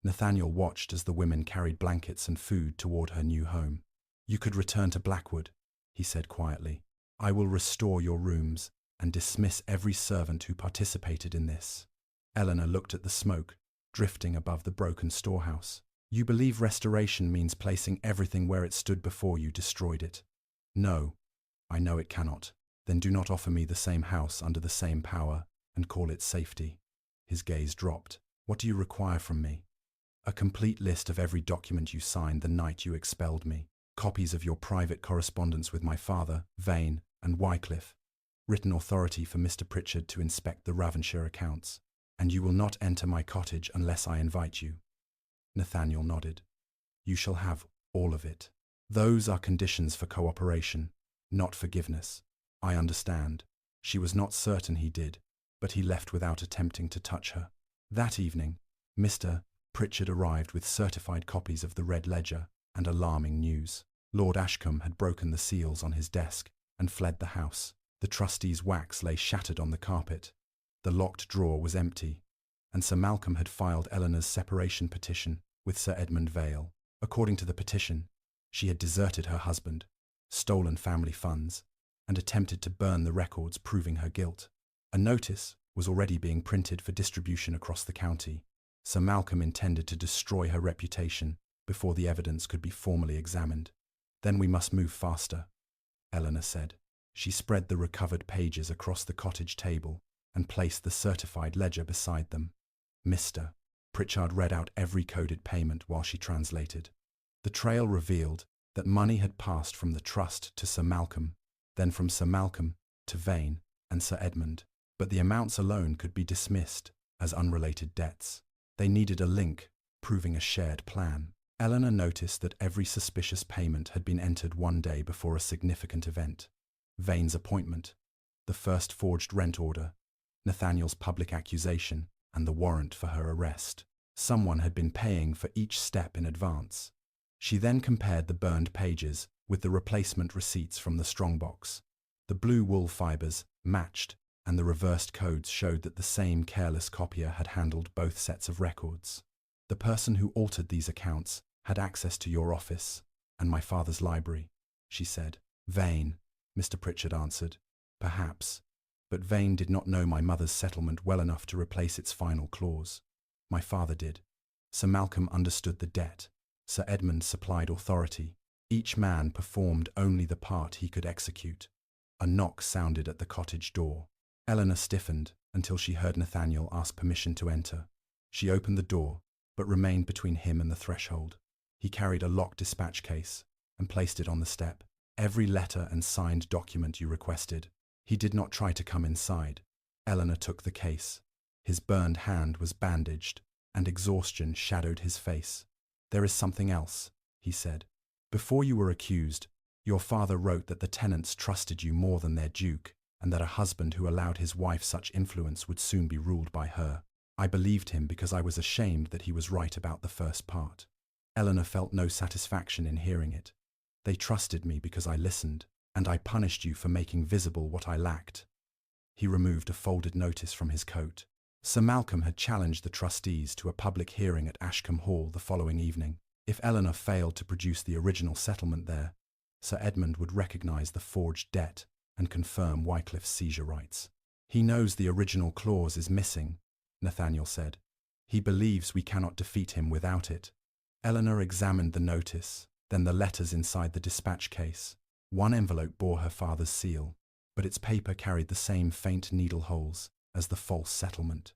Nathaniel watched as the women carried blankets and food toward her new home. "You could return to Blackwood," he said quietly. "I will restore your rooms and dismiss every servant who participated in this." Eleanor looked at the smoke, drifting above the broken storehouse. "You believe restoration means placing everything where it stood before you destroyed it?" "No, I know it cannot." "Then do not offer me the same house under the same power and call it safety." His gaze dropped. "What do you require from me?" "A complete list of every document you signed the night you expelled me. Copies of your private correspondence with my father, Vane, and Wycliffe. Written authority for Mr. Pritchard to inspect the Ravenshire accounts. And you will not enter my cottage unless I invite you." Nathaniel nodded. "You shall have all of it. Those are conditions for cooperation, not forgiveness." "I understand." She was not certain he did, but he left without attempting to touch her. That evening, Mr. Pritchard arrived with certified copies of the Red Ledger and alarming news. Lord Ashcombe had broken the seals on his desk and fled the house. The trustee's wax lay shattered on the carpet. The locked drawer was empty, and Sir Malcolm had filed Eleanor's separation petition with Sir Edmund Vale. According to the petition, she had deserted her husband, stolen family funds, and attempted to burn the records proving her guilt. A notice was already being printed for distribution across the county. Sir Malcolm intended to destroy her reputation before the evidence could be formally examined. "Then we must move faster," Eleanor said. She spread the recovered pages across the cottage table and placed the certified ledger beside them. "Mr. Pritchard read out every coded payment while she translated. The trail revealed that money had passed from the trust to Sir Malcolm, then from Sir Malcolm to Vane and Sir Edmund, but the amounts alone could be dismissed as unrelated debts. They needed a link, proving a shared plan. Eleanor noticed that every suspicious payment had been entered one day before a significant event. Vane's appointment, the first forged rent order, Nathaniel's public accusation, and the warrant for her arrest. Someone had been paying for each step in advance. She then compared the burned pages with the replacement receipts from the strongbox. The blue wool fibers matched, and the reversed codes showed that the same careless copier had handled both sets of records. "The person who altered these accounts had access to your office and my father's library," she said. "Vane," Mr. Pritchard answered. "Perhaps, but Vane did not know my mother's settlement well enough to replace its final clause. My father did. Sir Malcolm understood the debt. Sir Edmund supplied authority. Each man performed only the part he could execute." A knock sounded at the cottage door. Eleanor stiffened until she heard Nathaniel ask permission to enter. She opened the door, but remained between him and the threshold. He carried a locked dispatch case and placed it on the step. "Every letter and signed document you requested." He did not try to come inside. Eleanor took the case. His burned hand was bandaged, and exhaustion shadowed his face. "There is something else," he said. "Before you were accused, your father wrote that the tenants trusted you more than their duke, and that a husband who allowed his wife such influence would soon be ruled by her. I believed him because I was ashamed that he was right about the first part." Eleanor felt no satisfaction in hearing it. "They trusted me because I listened, and I punished you for making visible what I lacked." He removed a folded notice from his coat. Sir Malcolm had challenged the trustees to a public hearing at Ashcombe Hall the following evening. If Eleanor failed to produce the original settlement there, Sir Edmund would recognise the forged debt and confirm Wycliffe's seizure rights. "He knows the original clause is missing," Nathaniel said. "He believes we cannot defeat him without it." Eleanor examined the notice, then the letters inside the dispatch case. One envelope bore her father's seal, but its paper carried the same faint needle holes as the false settlement.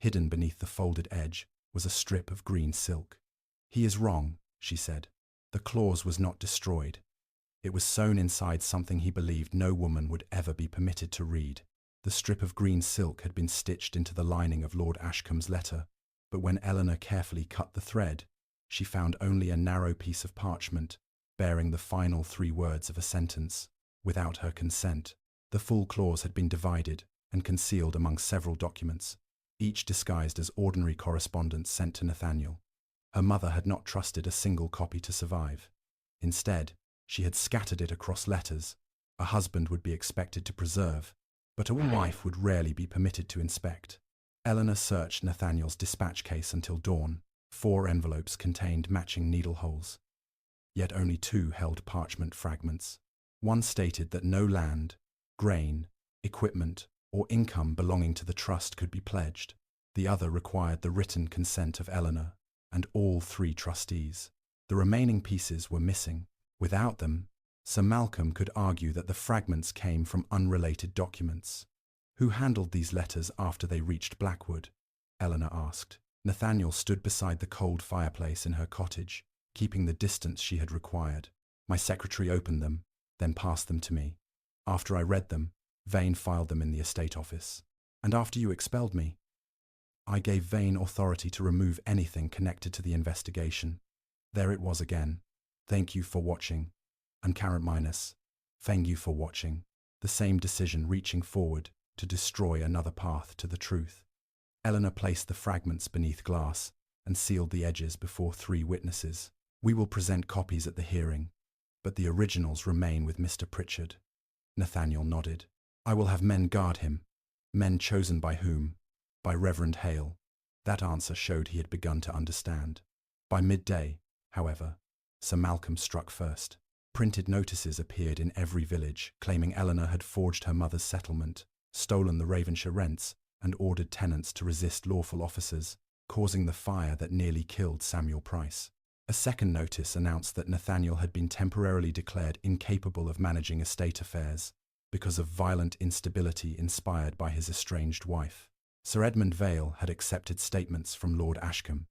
Hidden beneath the folded edge was a strip of green silk. "He is wrong," she said. The clause was not destroyed. It was sewn inside something he believed no woman would ever be permitted to read. The strip of green silk had been stitched into the lining of Lord Ashcombe's letter, but when Eleanor carefully cut the thread, she found only a narrow piece of parchment bearing the final 3 words of a sentence, "without her consent." The full clause had been divided and concealed among several documents, each disguised as ordinary correspondence sent to Nathaniel. Her mother had not trusted a single copy to survive. Instead, she had scattered it across letters a husband would be expected to preserve, but a wife would rarely be permitted to inspect. Eleanor searched Nathaniel's dispatch case until dawn. 4 envelopes contained matching needle holes. Yet only 2 held parchment fragments. One stated that no land, grain, equipment, or income belonging to the trust could be pledged. The other required the written consent of Eleanor and all 3 trustees. The remaining pieces were missing. Without them, Sir Malcolm could argue that the fragments came from unrelated documents. "Who handled these letters after they reached Blackwood?" Eleanor asked. Nathaniel stood beside the cold fireplace in her cottage, keeping the distance she had required. "My secretary opened them, then passed them to me. After I read them, Vane filed them in the estate office. And after you expelled me, I gave Vane authority to remove anything connected to the investigation. There it was again. Thank you for watching. And Karen Minus, thank you for watching." The same decision reaching forward to destroy another path to the truth. Eleanor placed the fragments beneath glass and sealed the edges before 3 witnesses. "We will present copies at the hearing, but the originals remain with Mr. Pritchard." Nathaniel nodded. "I will have men guard him." "Men chosen by whom?" "By Reverend Hale." That answer showed he had begun to understand. By midday, however, Sir Malcolm struck first. Printed notices appeared in every village, claiming Eleanor had forged her mother's settlement, stolen the Ravenshire rents, and ordered tenants to resist lawful officers, causing the fire that nearly killed Samuel Price. A second notice announced that Nathaniel had been temporarily declared incapable of managing estate affairs because of violent instability inspired by his estranged wife. Sir Edmund Vale had accepted statements from Lord Ashcombe,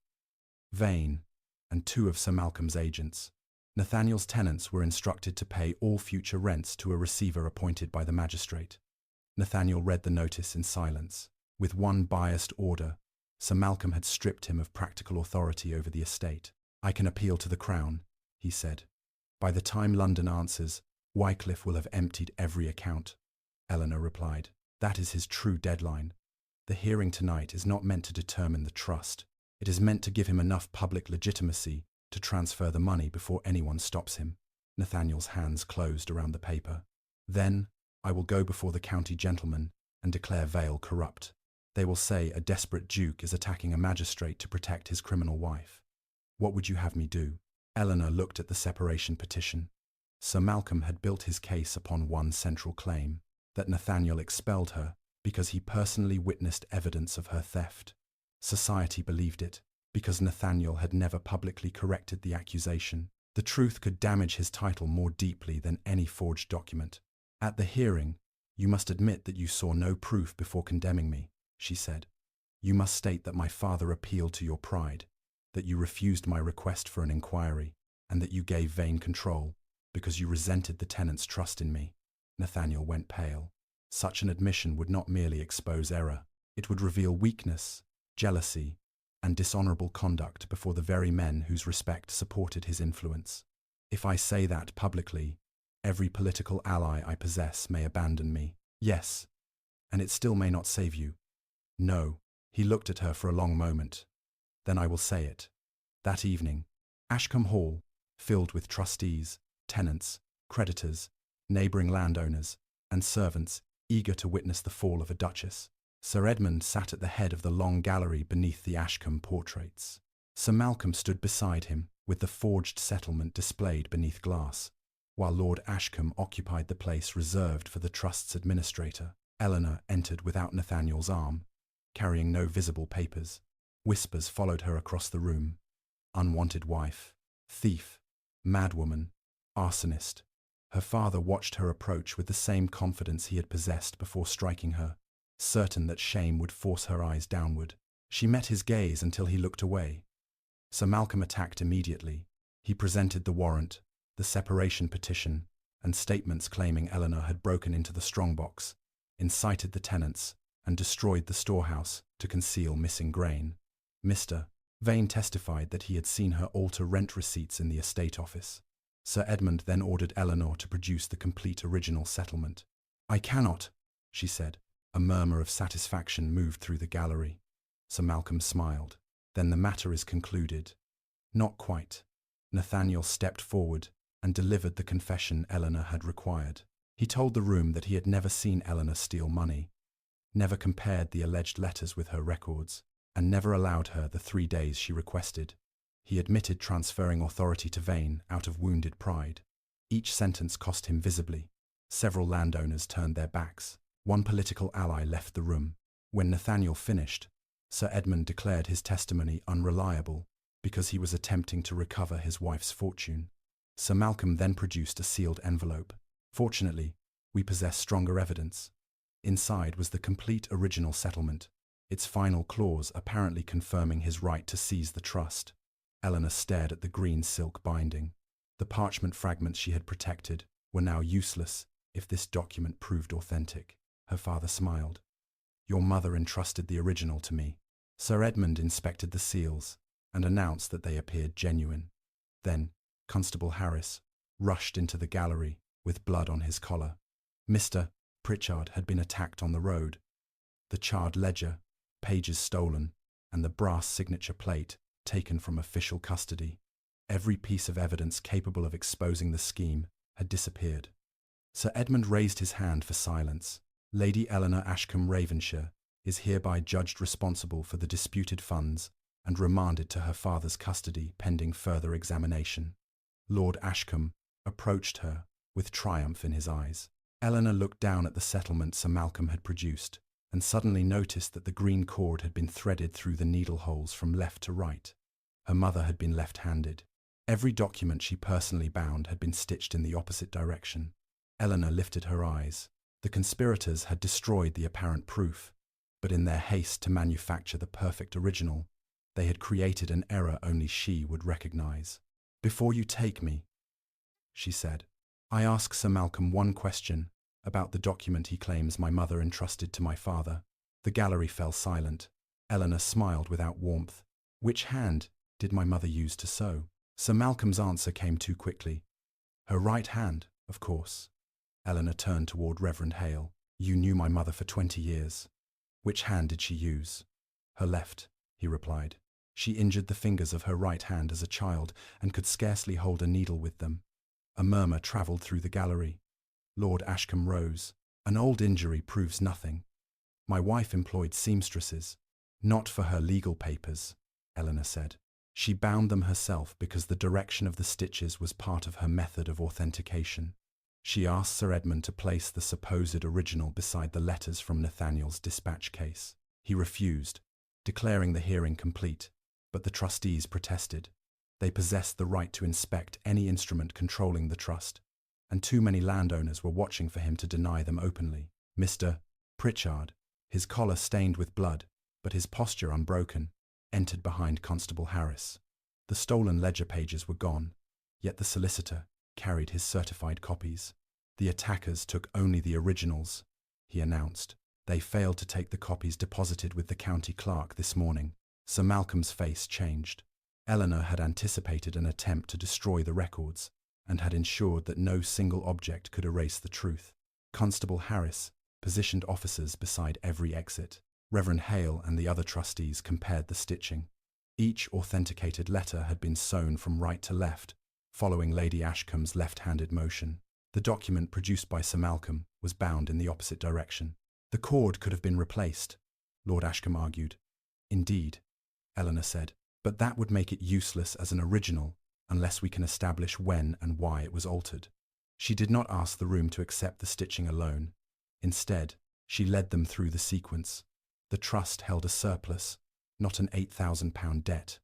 Vane, and 2 of Sir Malcolm's agents. Nathaniel's tenants were instructed to pay all future rents to a receiver appointed by the magistrate. Nathaniel read the notice in silence. With one biased order, Sir Malcolm had stripped him of practical authority over the estate. "I can appeal to the Crown," he said. "By the time London answers, Wycliffe will have emptied every account," Eleanor replied. "That is his true deadline. The hearing tonight is not meant to determine the trust. It is meant to give him enough public legitimacy to transfer the money before anyone stops him." Nathaniel's hands closed around the paper. "Then I will go before the county gentlemen and declare Vale corrupt. They will say a desperate duke is attacking a magistrate to protect his criminal wife. What would you have me do?" Eleanor looked at the separation petition. Sir Malcolm had built his case upon one central claim, that Nathaniel expelled her because he personally witnessed evidence of her theft. Society believed it, because Nathaniel had never publicly corrected the accusation. The truth could damage his title more deeply than any forged document. "At the hearing, you must admit that you saw no proof before condemning me," she said. "You must state that my father appealed to your pride, that you refused my request for an inquiry, and that you gave Vane control because you resented the tenant's trust in me." Nathaniel went pale. Such an admission would not merely expose error. It would reveal weakness, jealousy, and dishonorable conduct before the very men whose respect supported his influence. "If I say that publicly, every political ally I possess may abandon me." "Yes, and it still may not save you." "No." He looked at her for a long moment. "Then I will say it." That evening, Ashcombe Hall, filled with trustees, tenants, creditors, neighbouring landowners, and servants eager to witness the fall of a duchess. Sir Edmund sat at the head of the long gallery beneath the Ashcombe portraits. Sir Malcolm stood beside him, with the forged settlement displayed beneath glass, while Lord Ashcombe occupied the place reserved for the trust's administrator. Eleanor entered without Nathaniel's arm, carrying no visible papers. Whispers followed her across the room. Unwanted wife, thief, madwoman, arsonist. Her father watched her approach with the same confidence he had possessed before striking her, certain that shame would force her eyes downward. She met his gaze until he looked away. Sir Malcolm attacked immediately. He presented the warrant, the separation petition, and statements claiming Eleanor had broken into the strongbox, incited the tenants, and destroyed the storehouse to conceal missing grain. Mr. Vane testified that he had seen her alter rent receipts in the estate office. Sir Edmund then ordered Eleanor to produce the complete original settlement. "I cannot," she said. A murmur of satisfaction moved through the gallery. Sir Malcolm smiled. "Then the matter is concluded." "Not quite." Nathaniel stepped forward and delivered the confession Eleanor had required. He told the room that he had never seen Eleanor steal money, never compared the alleged letters with her records, and never allowed her the 3 days she requested. He admitted transferring authority to Vane out of wounded pride. Each sentence cost him visibly. Several landowners turned their backs. One political ally left the room. When Nathaniel finished, Sir Edmund declared his testimony unreliable because he was attempting to recover his wife's fortune. Sir Malcolm then produced a sealed envelope. "Fortunately, we possess stronger evidence." Inside was the complete original settlement, its final clause apparently confirming his right to seize the trust. Eleanor stared at the green silk binding. The parchment fragments she had protected were now useless if this document proved authentic. Her father smiled. "Your mother entrusted the original to me." Sir Edmund inspected the seals and announced that they appeared genuine. Then Constable Harris rushed into the gallery with blood on his collar. Mr. Pritchard had been attacked on the road. The charred ledger, pages stolen, and the brass signature plate taken from official custody. Every piece of evidence capable of exposing the scheme had disappeared. Sir Edmund raised his hand for silence. "Lady Eleanor Ashcombe Ravenshire is hereby judged responsible for the disputed funds and remanded to her father's custody pending further examination." Lord Ashcombe approached her with triumph in his eyes. Eleanor looked down at the settlement Sir Malcolm had produced and suddenly noticed that the green cord had been threaded through the needle holes from left to right. Her mother had been left-handed. Every document she personally bound had been stitched in the opposite direction. Eleanor lifted her eyes. The conspirators had destroyed the apparent proof, but in their haste to manufacture the perfect original, they had created an error only she would recognize. "Before you take me," she said, "I ask Sir Malcolm one question about the document he claims my mother entrusted to my father." The gallery fell silent. Eleanor smiled without warmth. "Which hand did my mother use to sew?" Sir Malcolm's answer came too quickly. "Her right hand, of course." Eleanor turned toward Reverend Hale. "You knew my mother for 20 years. Which hand did she use?" "Her left," he replied. "She injured the fingers of her right hand as a child and could scarcely hold a needle with them." A murmur travelled through the gallery. Lord Ashcombe rose. "An old injury proves nothing. My wife employed seamstresses, not for her legal papers," Eleanor said. "She bound them herself because the direction of the stitches was part of her method of authentication." She asked Sir Edmund to place the supposed original beside the letters from Nathaniel's dispatch case. He refused, declaring the hearing complete, but the trustees protested. They possessed the right to inspect any instrument controlling the trust, and too many landowners were watching for him to deny them openly. Mr. Pritchard, his collar stained with blood, but his posture unbroken, entered behind Constable Harris. The stolen ledger pages were gone, yet the solicitor carried his certified copies. "The attackers took only the originals," he announced. "They failed to take the copies deposited with the county clerk this morning." Sir Malcolm's face changed. Eleanor had anticipated an attempt to destroy the records and had ensured that no single object could erase the truth. Constable Harris positioned officers beside every exit. Reverend Hale and the other trustees compared the stitching. Each authenticated letter had been sewn from right to left, following Lady Ashcombe's left-handed motion. The document produced by Sir Malcolm was bound in the opposite direction. "The cord could have been replaced," Lord Ashcombe argued. "Indeed," Eleanor said, "but that would make it useless as an original unless we can establish when and why it was altered." She did not ask the room to accept the stitching alone. Instead, she led them through the sequence. The trust held a surplus, not an £8,000 debt.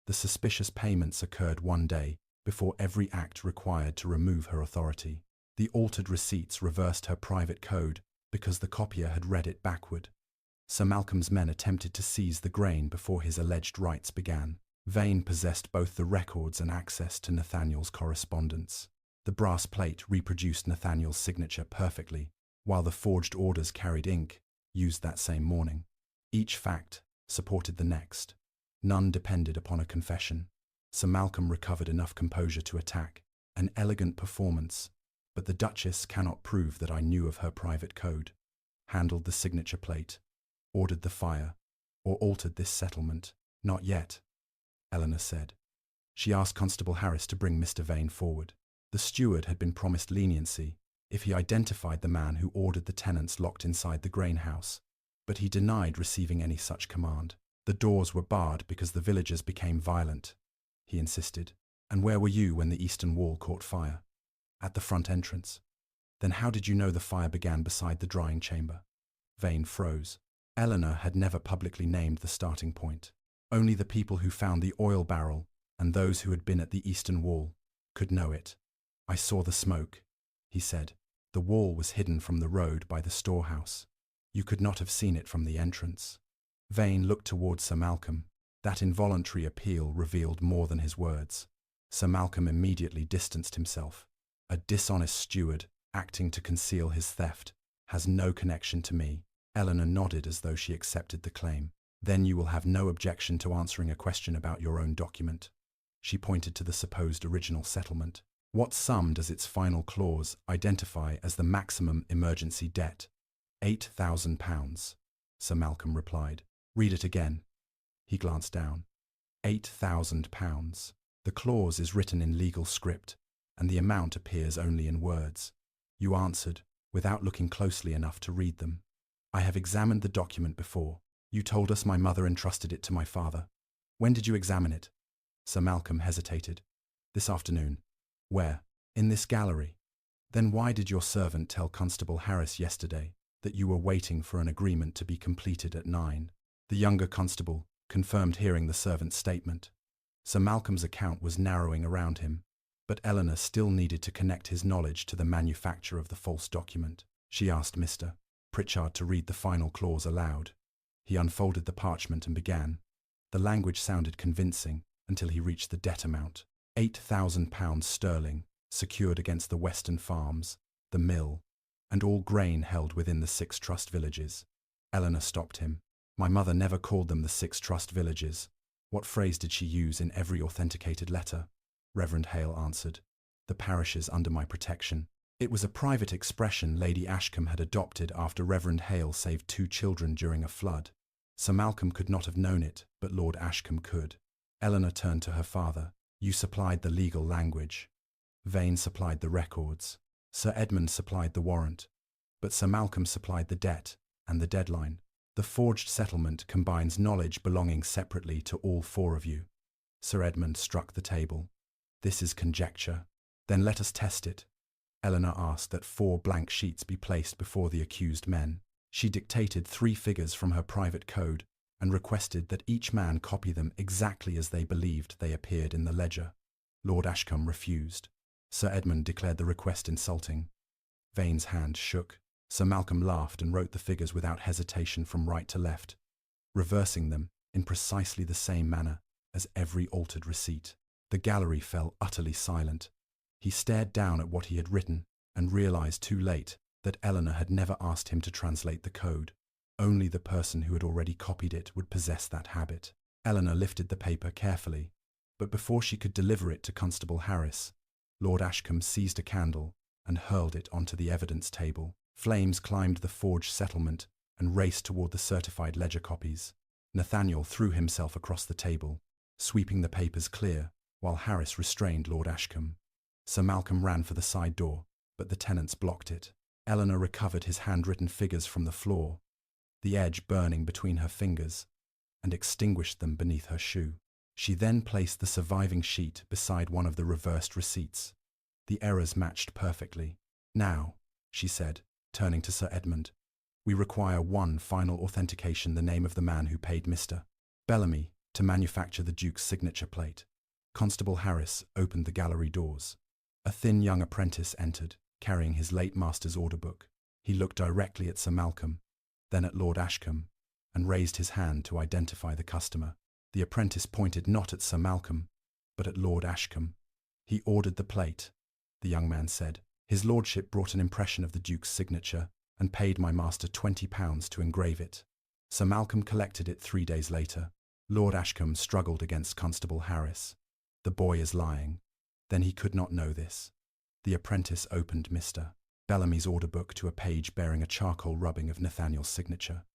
The suspicious payments occurred one day before every act required to remove her authority. The altered receipts reversed her private code because the copier had read it backward. Sir Malcolm's men attempted to seize the grain before his alleged rights began. Vane possessed both the records and access to Nathaniel's correspondence. The brass plate reproduced Nathaniel's signature perfectly, while the forged orders carried ink, used that same morning. Each fact supported the next. None depended upon a confession. Sir Malcolm recovered enough composure to attack. An elegant performance, but the Duchess cannot prove that I knew of her private code, handled the signature plate, ordered the fire, or altered this settlement. Not yet, Eleanor said. She asked Constable Harris to bring Mr. Vane forward. The steward had been promised leniency if he identified the man who ordered the tenants locked inside the grain house, but he denied receiving any such command. The doors were barred because the villagers became violent, he insisted. And where were you when the eastern wall caught fire? At the front entrance. Then how did you know the fire began beside the drying chamber? Vane froze. Eleanor had never publicly named the starting point. Only the people who found the oil barrel and those who had been at the eastern wall could know it. I saw the smoke, he said. The wall was hidden from the road by the storehouse. You could not have seen it from the entrance. Vane looked towards Sir Malcolm. That involuntary appeal revealed more than his words. Sir Malcolm immediately distanced himself. A dishonest steward, acting to conceal his theft, has no connection to me. Eleanor nodded as though she accepted the claim. Then you will have no objection to answering a question about your own document. She pointed to the supposed original settlement. What sum does its final clause identify as the maximum emergency debt? £8,000, Sir Malcolm replied. Read it again. He glanced down. £8,000. The clause is written in legal script, and the amount appears only in words. You answered, without looking closely enough to read them. I have examined the document before. You told us my mother entrusted it to my father. When did you examine it? Sir Malcolm hesitated. This afternoon. Where? In this gallery. Then why did your servant tell Constable Harris yesterday that you were waiting for an agreement to be completed at 9? The younger constable confirmed hearing the servant's statement. Sir Malcolm's account was narrowing around him, but Eleanor still needed to connect his knowledge to the manufacture of the false document. She asked Mr. Pritchard to read the final clause aloud. He unfolded the parchment and began. The language sounded convincing until he reached the debt amount. £8,000 sterling, secured against the Western farms, the mill, and all grain held within the 6 trust villages. Eleanor stopped him. My mother never called them the 6 trust villages. What phrase did she use in every authenticated letter? Reverend Hale answered. The parishes under my protection. It was a private expression Lady Ashcombe had adopted after Reverend Hale saved 2 children during a flood. Sir Malcolm could not have known it, but Lord Ashcombe could. Eleanor turned to her father. You supplied the legal language. Vane supplied the records. Sir Edmund supplied the warrant. But Sir Malcolm supplied the debt and the deadline. The forged settlement combines knowledge belonging separately to all 4 of you. Sir Edmund struck the table. This is conjecture. Then let us test it. Eleanor asked that 4 blank sheets be placed before the accused men. She dictated 3 figures from her private code and requested that each man copy them exactly as they believed they appeared in the ledger. Lord Ashcombe refused. Sir Edmund declared the request insulting. Vane's hand shook. Sir Malcolm laughed and wrote the figures without hesitation from right to left, reversing them in precisely the same manner as every altered receipt. The gallery fell utterly silent. He stared down at what he had written and realized too late that Eleanor had never asked him to translate the code. Only the person who had already copied it would possess that habit. Eleanor lifted the paper carefully, but before she could deliver it to Constable Harris, Lord Ashcombe seized a candle and hurled it onto the evidence table. Flames climbed the forged settlement and raced toward the certified ledger copies. Nathaniel threw himself across the table, sweeping the papers clear, while Harris restrained Lord Ashcombe. Sir Malcolm ran for the side door, but the tenants blocked it. Eleanor recovered his handwritten figures from the floor, the edge burning between her fingers, and extinguished them beneath her shoe. She then placed the surviving sheet beside one of the reversed receipts. The errors matched perfectly. Now, she said, turning to Sir Edmund, we require one final authentication, the name of the man who paid Mr. Bellamy to manufacture the Duke's signature plate. Constable Harris opened the gallery doors. A thin young apprentice entered. carrying his late master's order book. He looked directly at Sir Malcolm, then at Lord Ashcombe, and raised his hand to identify the customer. The apprentice pointed not at Sir Malcolm, but at Lord Ashcombe. "He ordered the plate," the young man said. "His lordship brought an impression of the Duke's signature and paid my master £20 to engrave it. Sir Malcolm collected it 3 days later." Lord Ashcombe struggled against Constable Harris. "The boy is lying." Then he could not know this. The apprentice opened Mr. Bellamy's order book to a page bearing a charcoal rubbing of Nathaniel's signature.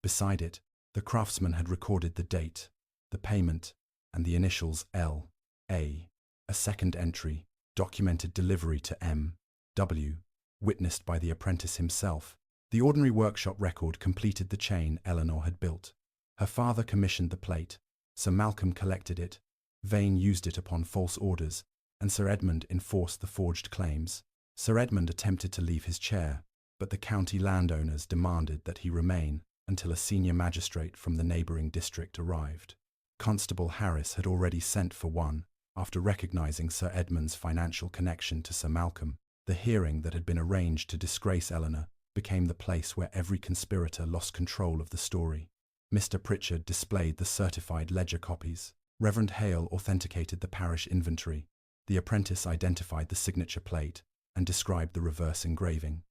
Beside it, the craftsman had recorded the date, the payment, and the initials L.A. A second entry documented delivery to M.W., witnessed by the apprentice himself. The ordinary workshop record completed the chain Eleanor had built. Her father commissioned the plate, Sir Malcolm collected it, Vane used it upon false orders, and Sir Edmund enforced the forged claims. Sir Edmund attempted to leave his chair, but the county landowners demanded that he remain until a senior magistrate from the neighbouring district arrived. Constable Harris had already sent for one, after recognising Sir Edmund's financial connection to Sir Malcolm. The hearing that had been arranged to disgrace Eleanor became the place where every conspirator lost control of the story. Mr. Pritchard displayed the certified ledger copies. Reverend Hale authenticated the parish inventory. The apprentice identified the signature plate and described the reverse engraving.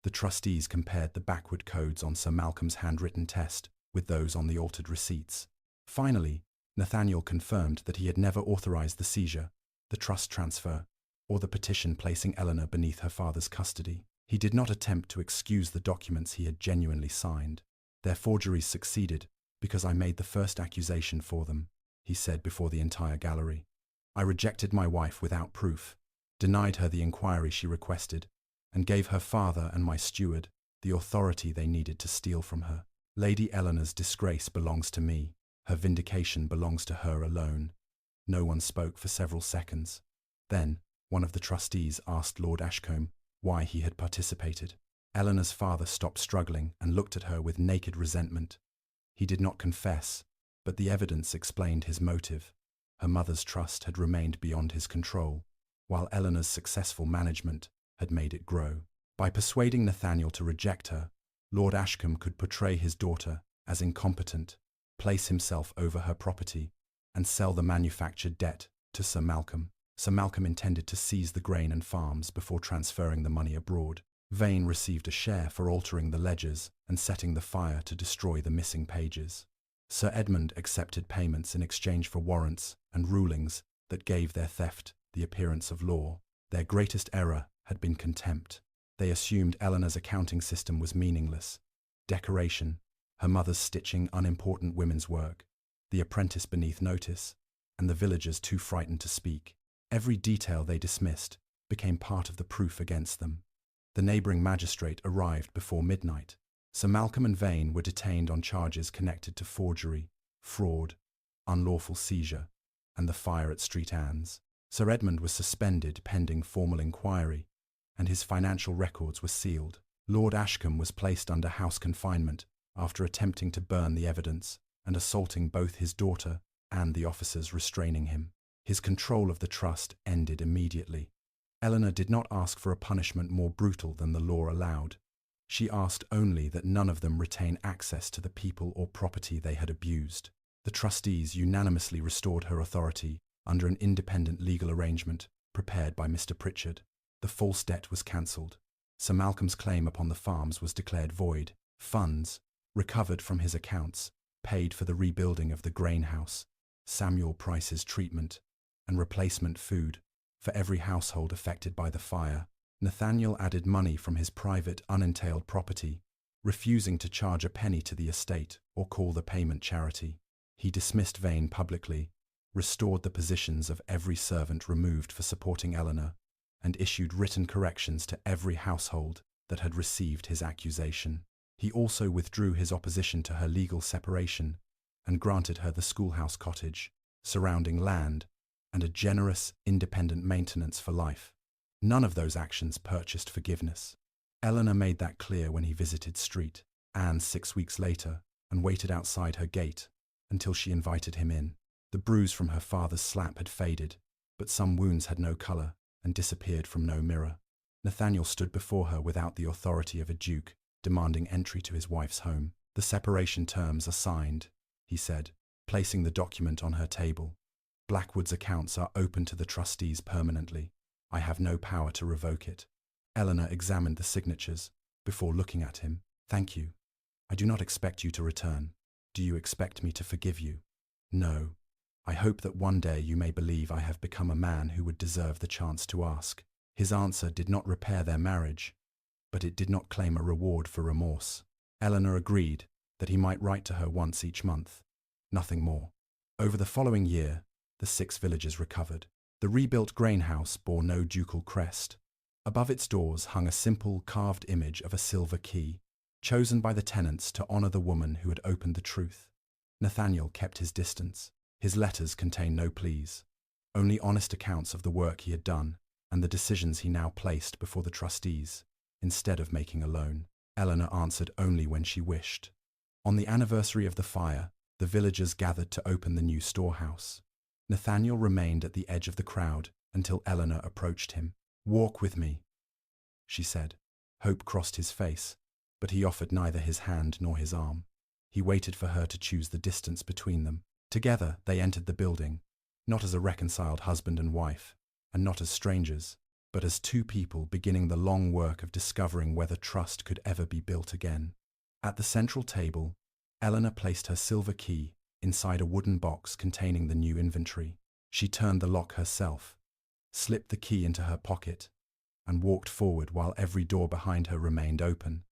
The trustees compared the backward codes on Sir Malcolm's handwritten test with those on the altered receipts. Finally, Nathaniel confirmed that he had never authorised the seizure, the trust transfer, or the petition placing Eleanor beneath her father's custody. He did not attempt to excuse the documents he had genuinely signed. "Their forgeries succeeded because I made the first accusation for them," he said before the entire gallery. "I rejected my wife without proof, denied her the inquiry she requested, and gave her father and my steward the authority they needed to steal from her. Lady Eleanor's disgrace belongs to me. Her vindication belongs to her alone." No one spoke for several seconds. Then, one of the trustees asked Lord Ashcombe why he had participated. Eleanor's father stopped struggling and looked at her with naked resentment. He did not confess, but the evidence explained his motive. Her mother's trust had remained beyond his control, while Eleanor's successful management had made it grow. By persuading Nathaniel to reject her, Lord Ashcombe could portray his daughter as incompetent, place himself over her property, and sell the manufactured debt to Sir Malcolm. Sir Malcolm intended to seize the grain and farms before transferring the money abroad. Vane received a share for altering the ledgers and setting the fire to destroy the missing pages. Sir Edmund accepted payments in exchange for warrants and rulings that gave their theft the appearance of law. Their greatest error had been contempt. They assumed Eleanor's accounting system was meaningless. Decoration, her mother's stitching unimportant women's work, the apprentice beneath notice, and the villagers too frightened to speak. Every detail they dismissed became part of the proof against them. The neighbouring magistrate arrived before midnight. Sir Malcolm and Vane were detained on charges connected to forgery, fraud, unlawful seizure, and the fire at St. Anne's. Sir Edmund was suspended pending formal inquiry, and his financial records were sealed. Lord Ashcombe was placed under house confinement after attempting to burn the evidence and assaulting both his daughter and the officers restraining him. His control of the trust ended immediately. Eleanor did not ask for a punishment more brutal than the law allowed. She asked only that none of them retain access to the people or property they had abused. The trustees unanimously restored her authority under an independent legal arrangement prepared by Mr. Pritchard. The false debt was cancelled. Sir Malcolm's claim upon the farms was declared void. Funds, recovered from his accounts, paid for the rebuilding of the grain house, Samuel Price's treatment, and replacement food for every household affected by the fire. Nathaniel added money from his private unentailed property, refusing to charge a penny to the estate or call the payment charity. He dismissed Vane publicly, restored the positions of every servant removed for supporting Eleanor, and issued written corrections to every household that had received his accusation. He also withdrew his opposition to her legal separation and granted her the schoolhouse cottage, surrounding land, and a generous, independent maintenance for life. None of those actions purchased forgiveness. Eleanor made that clear when he visited St. Anne's 6 weeks later and waited outside her gate until she invited him in. The bruise from her father's slap had faded, but some wounds had no colour and disappeared from no mirror. Nathaniel stood before her without the authority of a duke, demanding entry to his wife's home. "The separation terms are signed," he said, placing the document on her table. "Blackwood's accounts are open to the trustees permanently. I have no power to revoke it." Eleanor examined the signatures before looking at him. "Thank you. I do not expect you to return. Do you expect me to forgive you?" "No. I hope that one day you may believe I have become a man who would deserve the chance to ask." His answer did not repair their marriage, but it did not claim a reward for remorse. Eleanor agreed that he might write to her once each month. Nothing more. Over the following year, the 6 villagers recovered. The rebuilt grain house bore no ducal crest. Above its doors hung a simple carved image of a silver key, chosen by the tenants to honor the woman who had opened the truth. Nathaniel kept his distance. His letters contained no pleas, only honest accounts of the work he had done and the decisions he now placed before the trustees, instead of making a loan. Eleanor answered only when she wished. On the anniversary of the fire, the villagers gathered to open the new storehouse. Nathaniel remained at the edge of the crowd until Eleanor approached him. "Walk with me," she said. Hope crossed his face, but he offered neither his hand nor his arm. He waited for her to choose the distance between them. Together they entered the building, not as a reconciled husband and wife, and not as strangers, but as 2 people beginning the long work of discovering whether trust could ever be built again. At the central table, Eleanor placed her silver key inside a wooden box containing the new inventory. She turned the lock herself, slipped the key into her pocket, and walked forward while every door behind her remained open.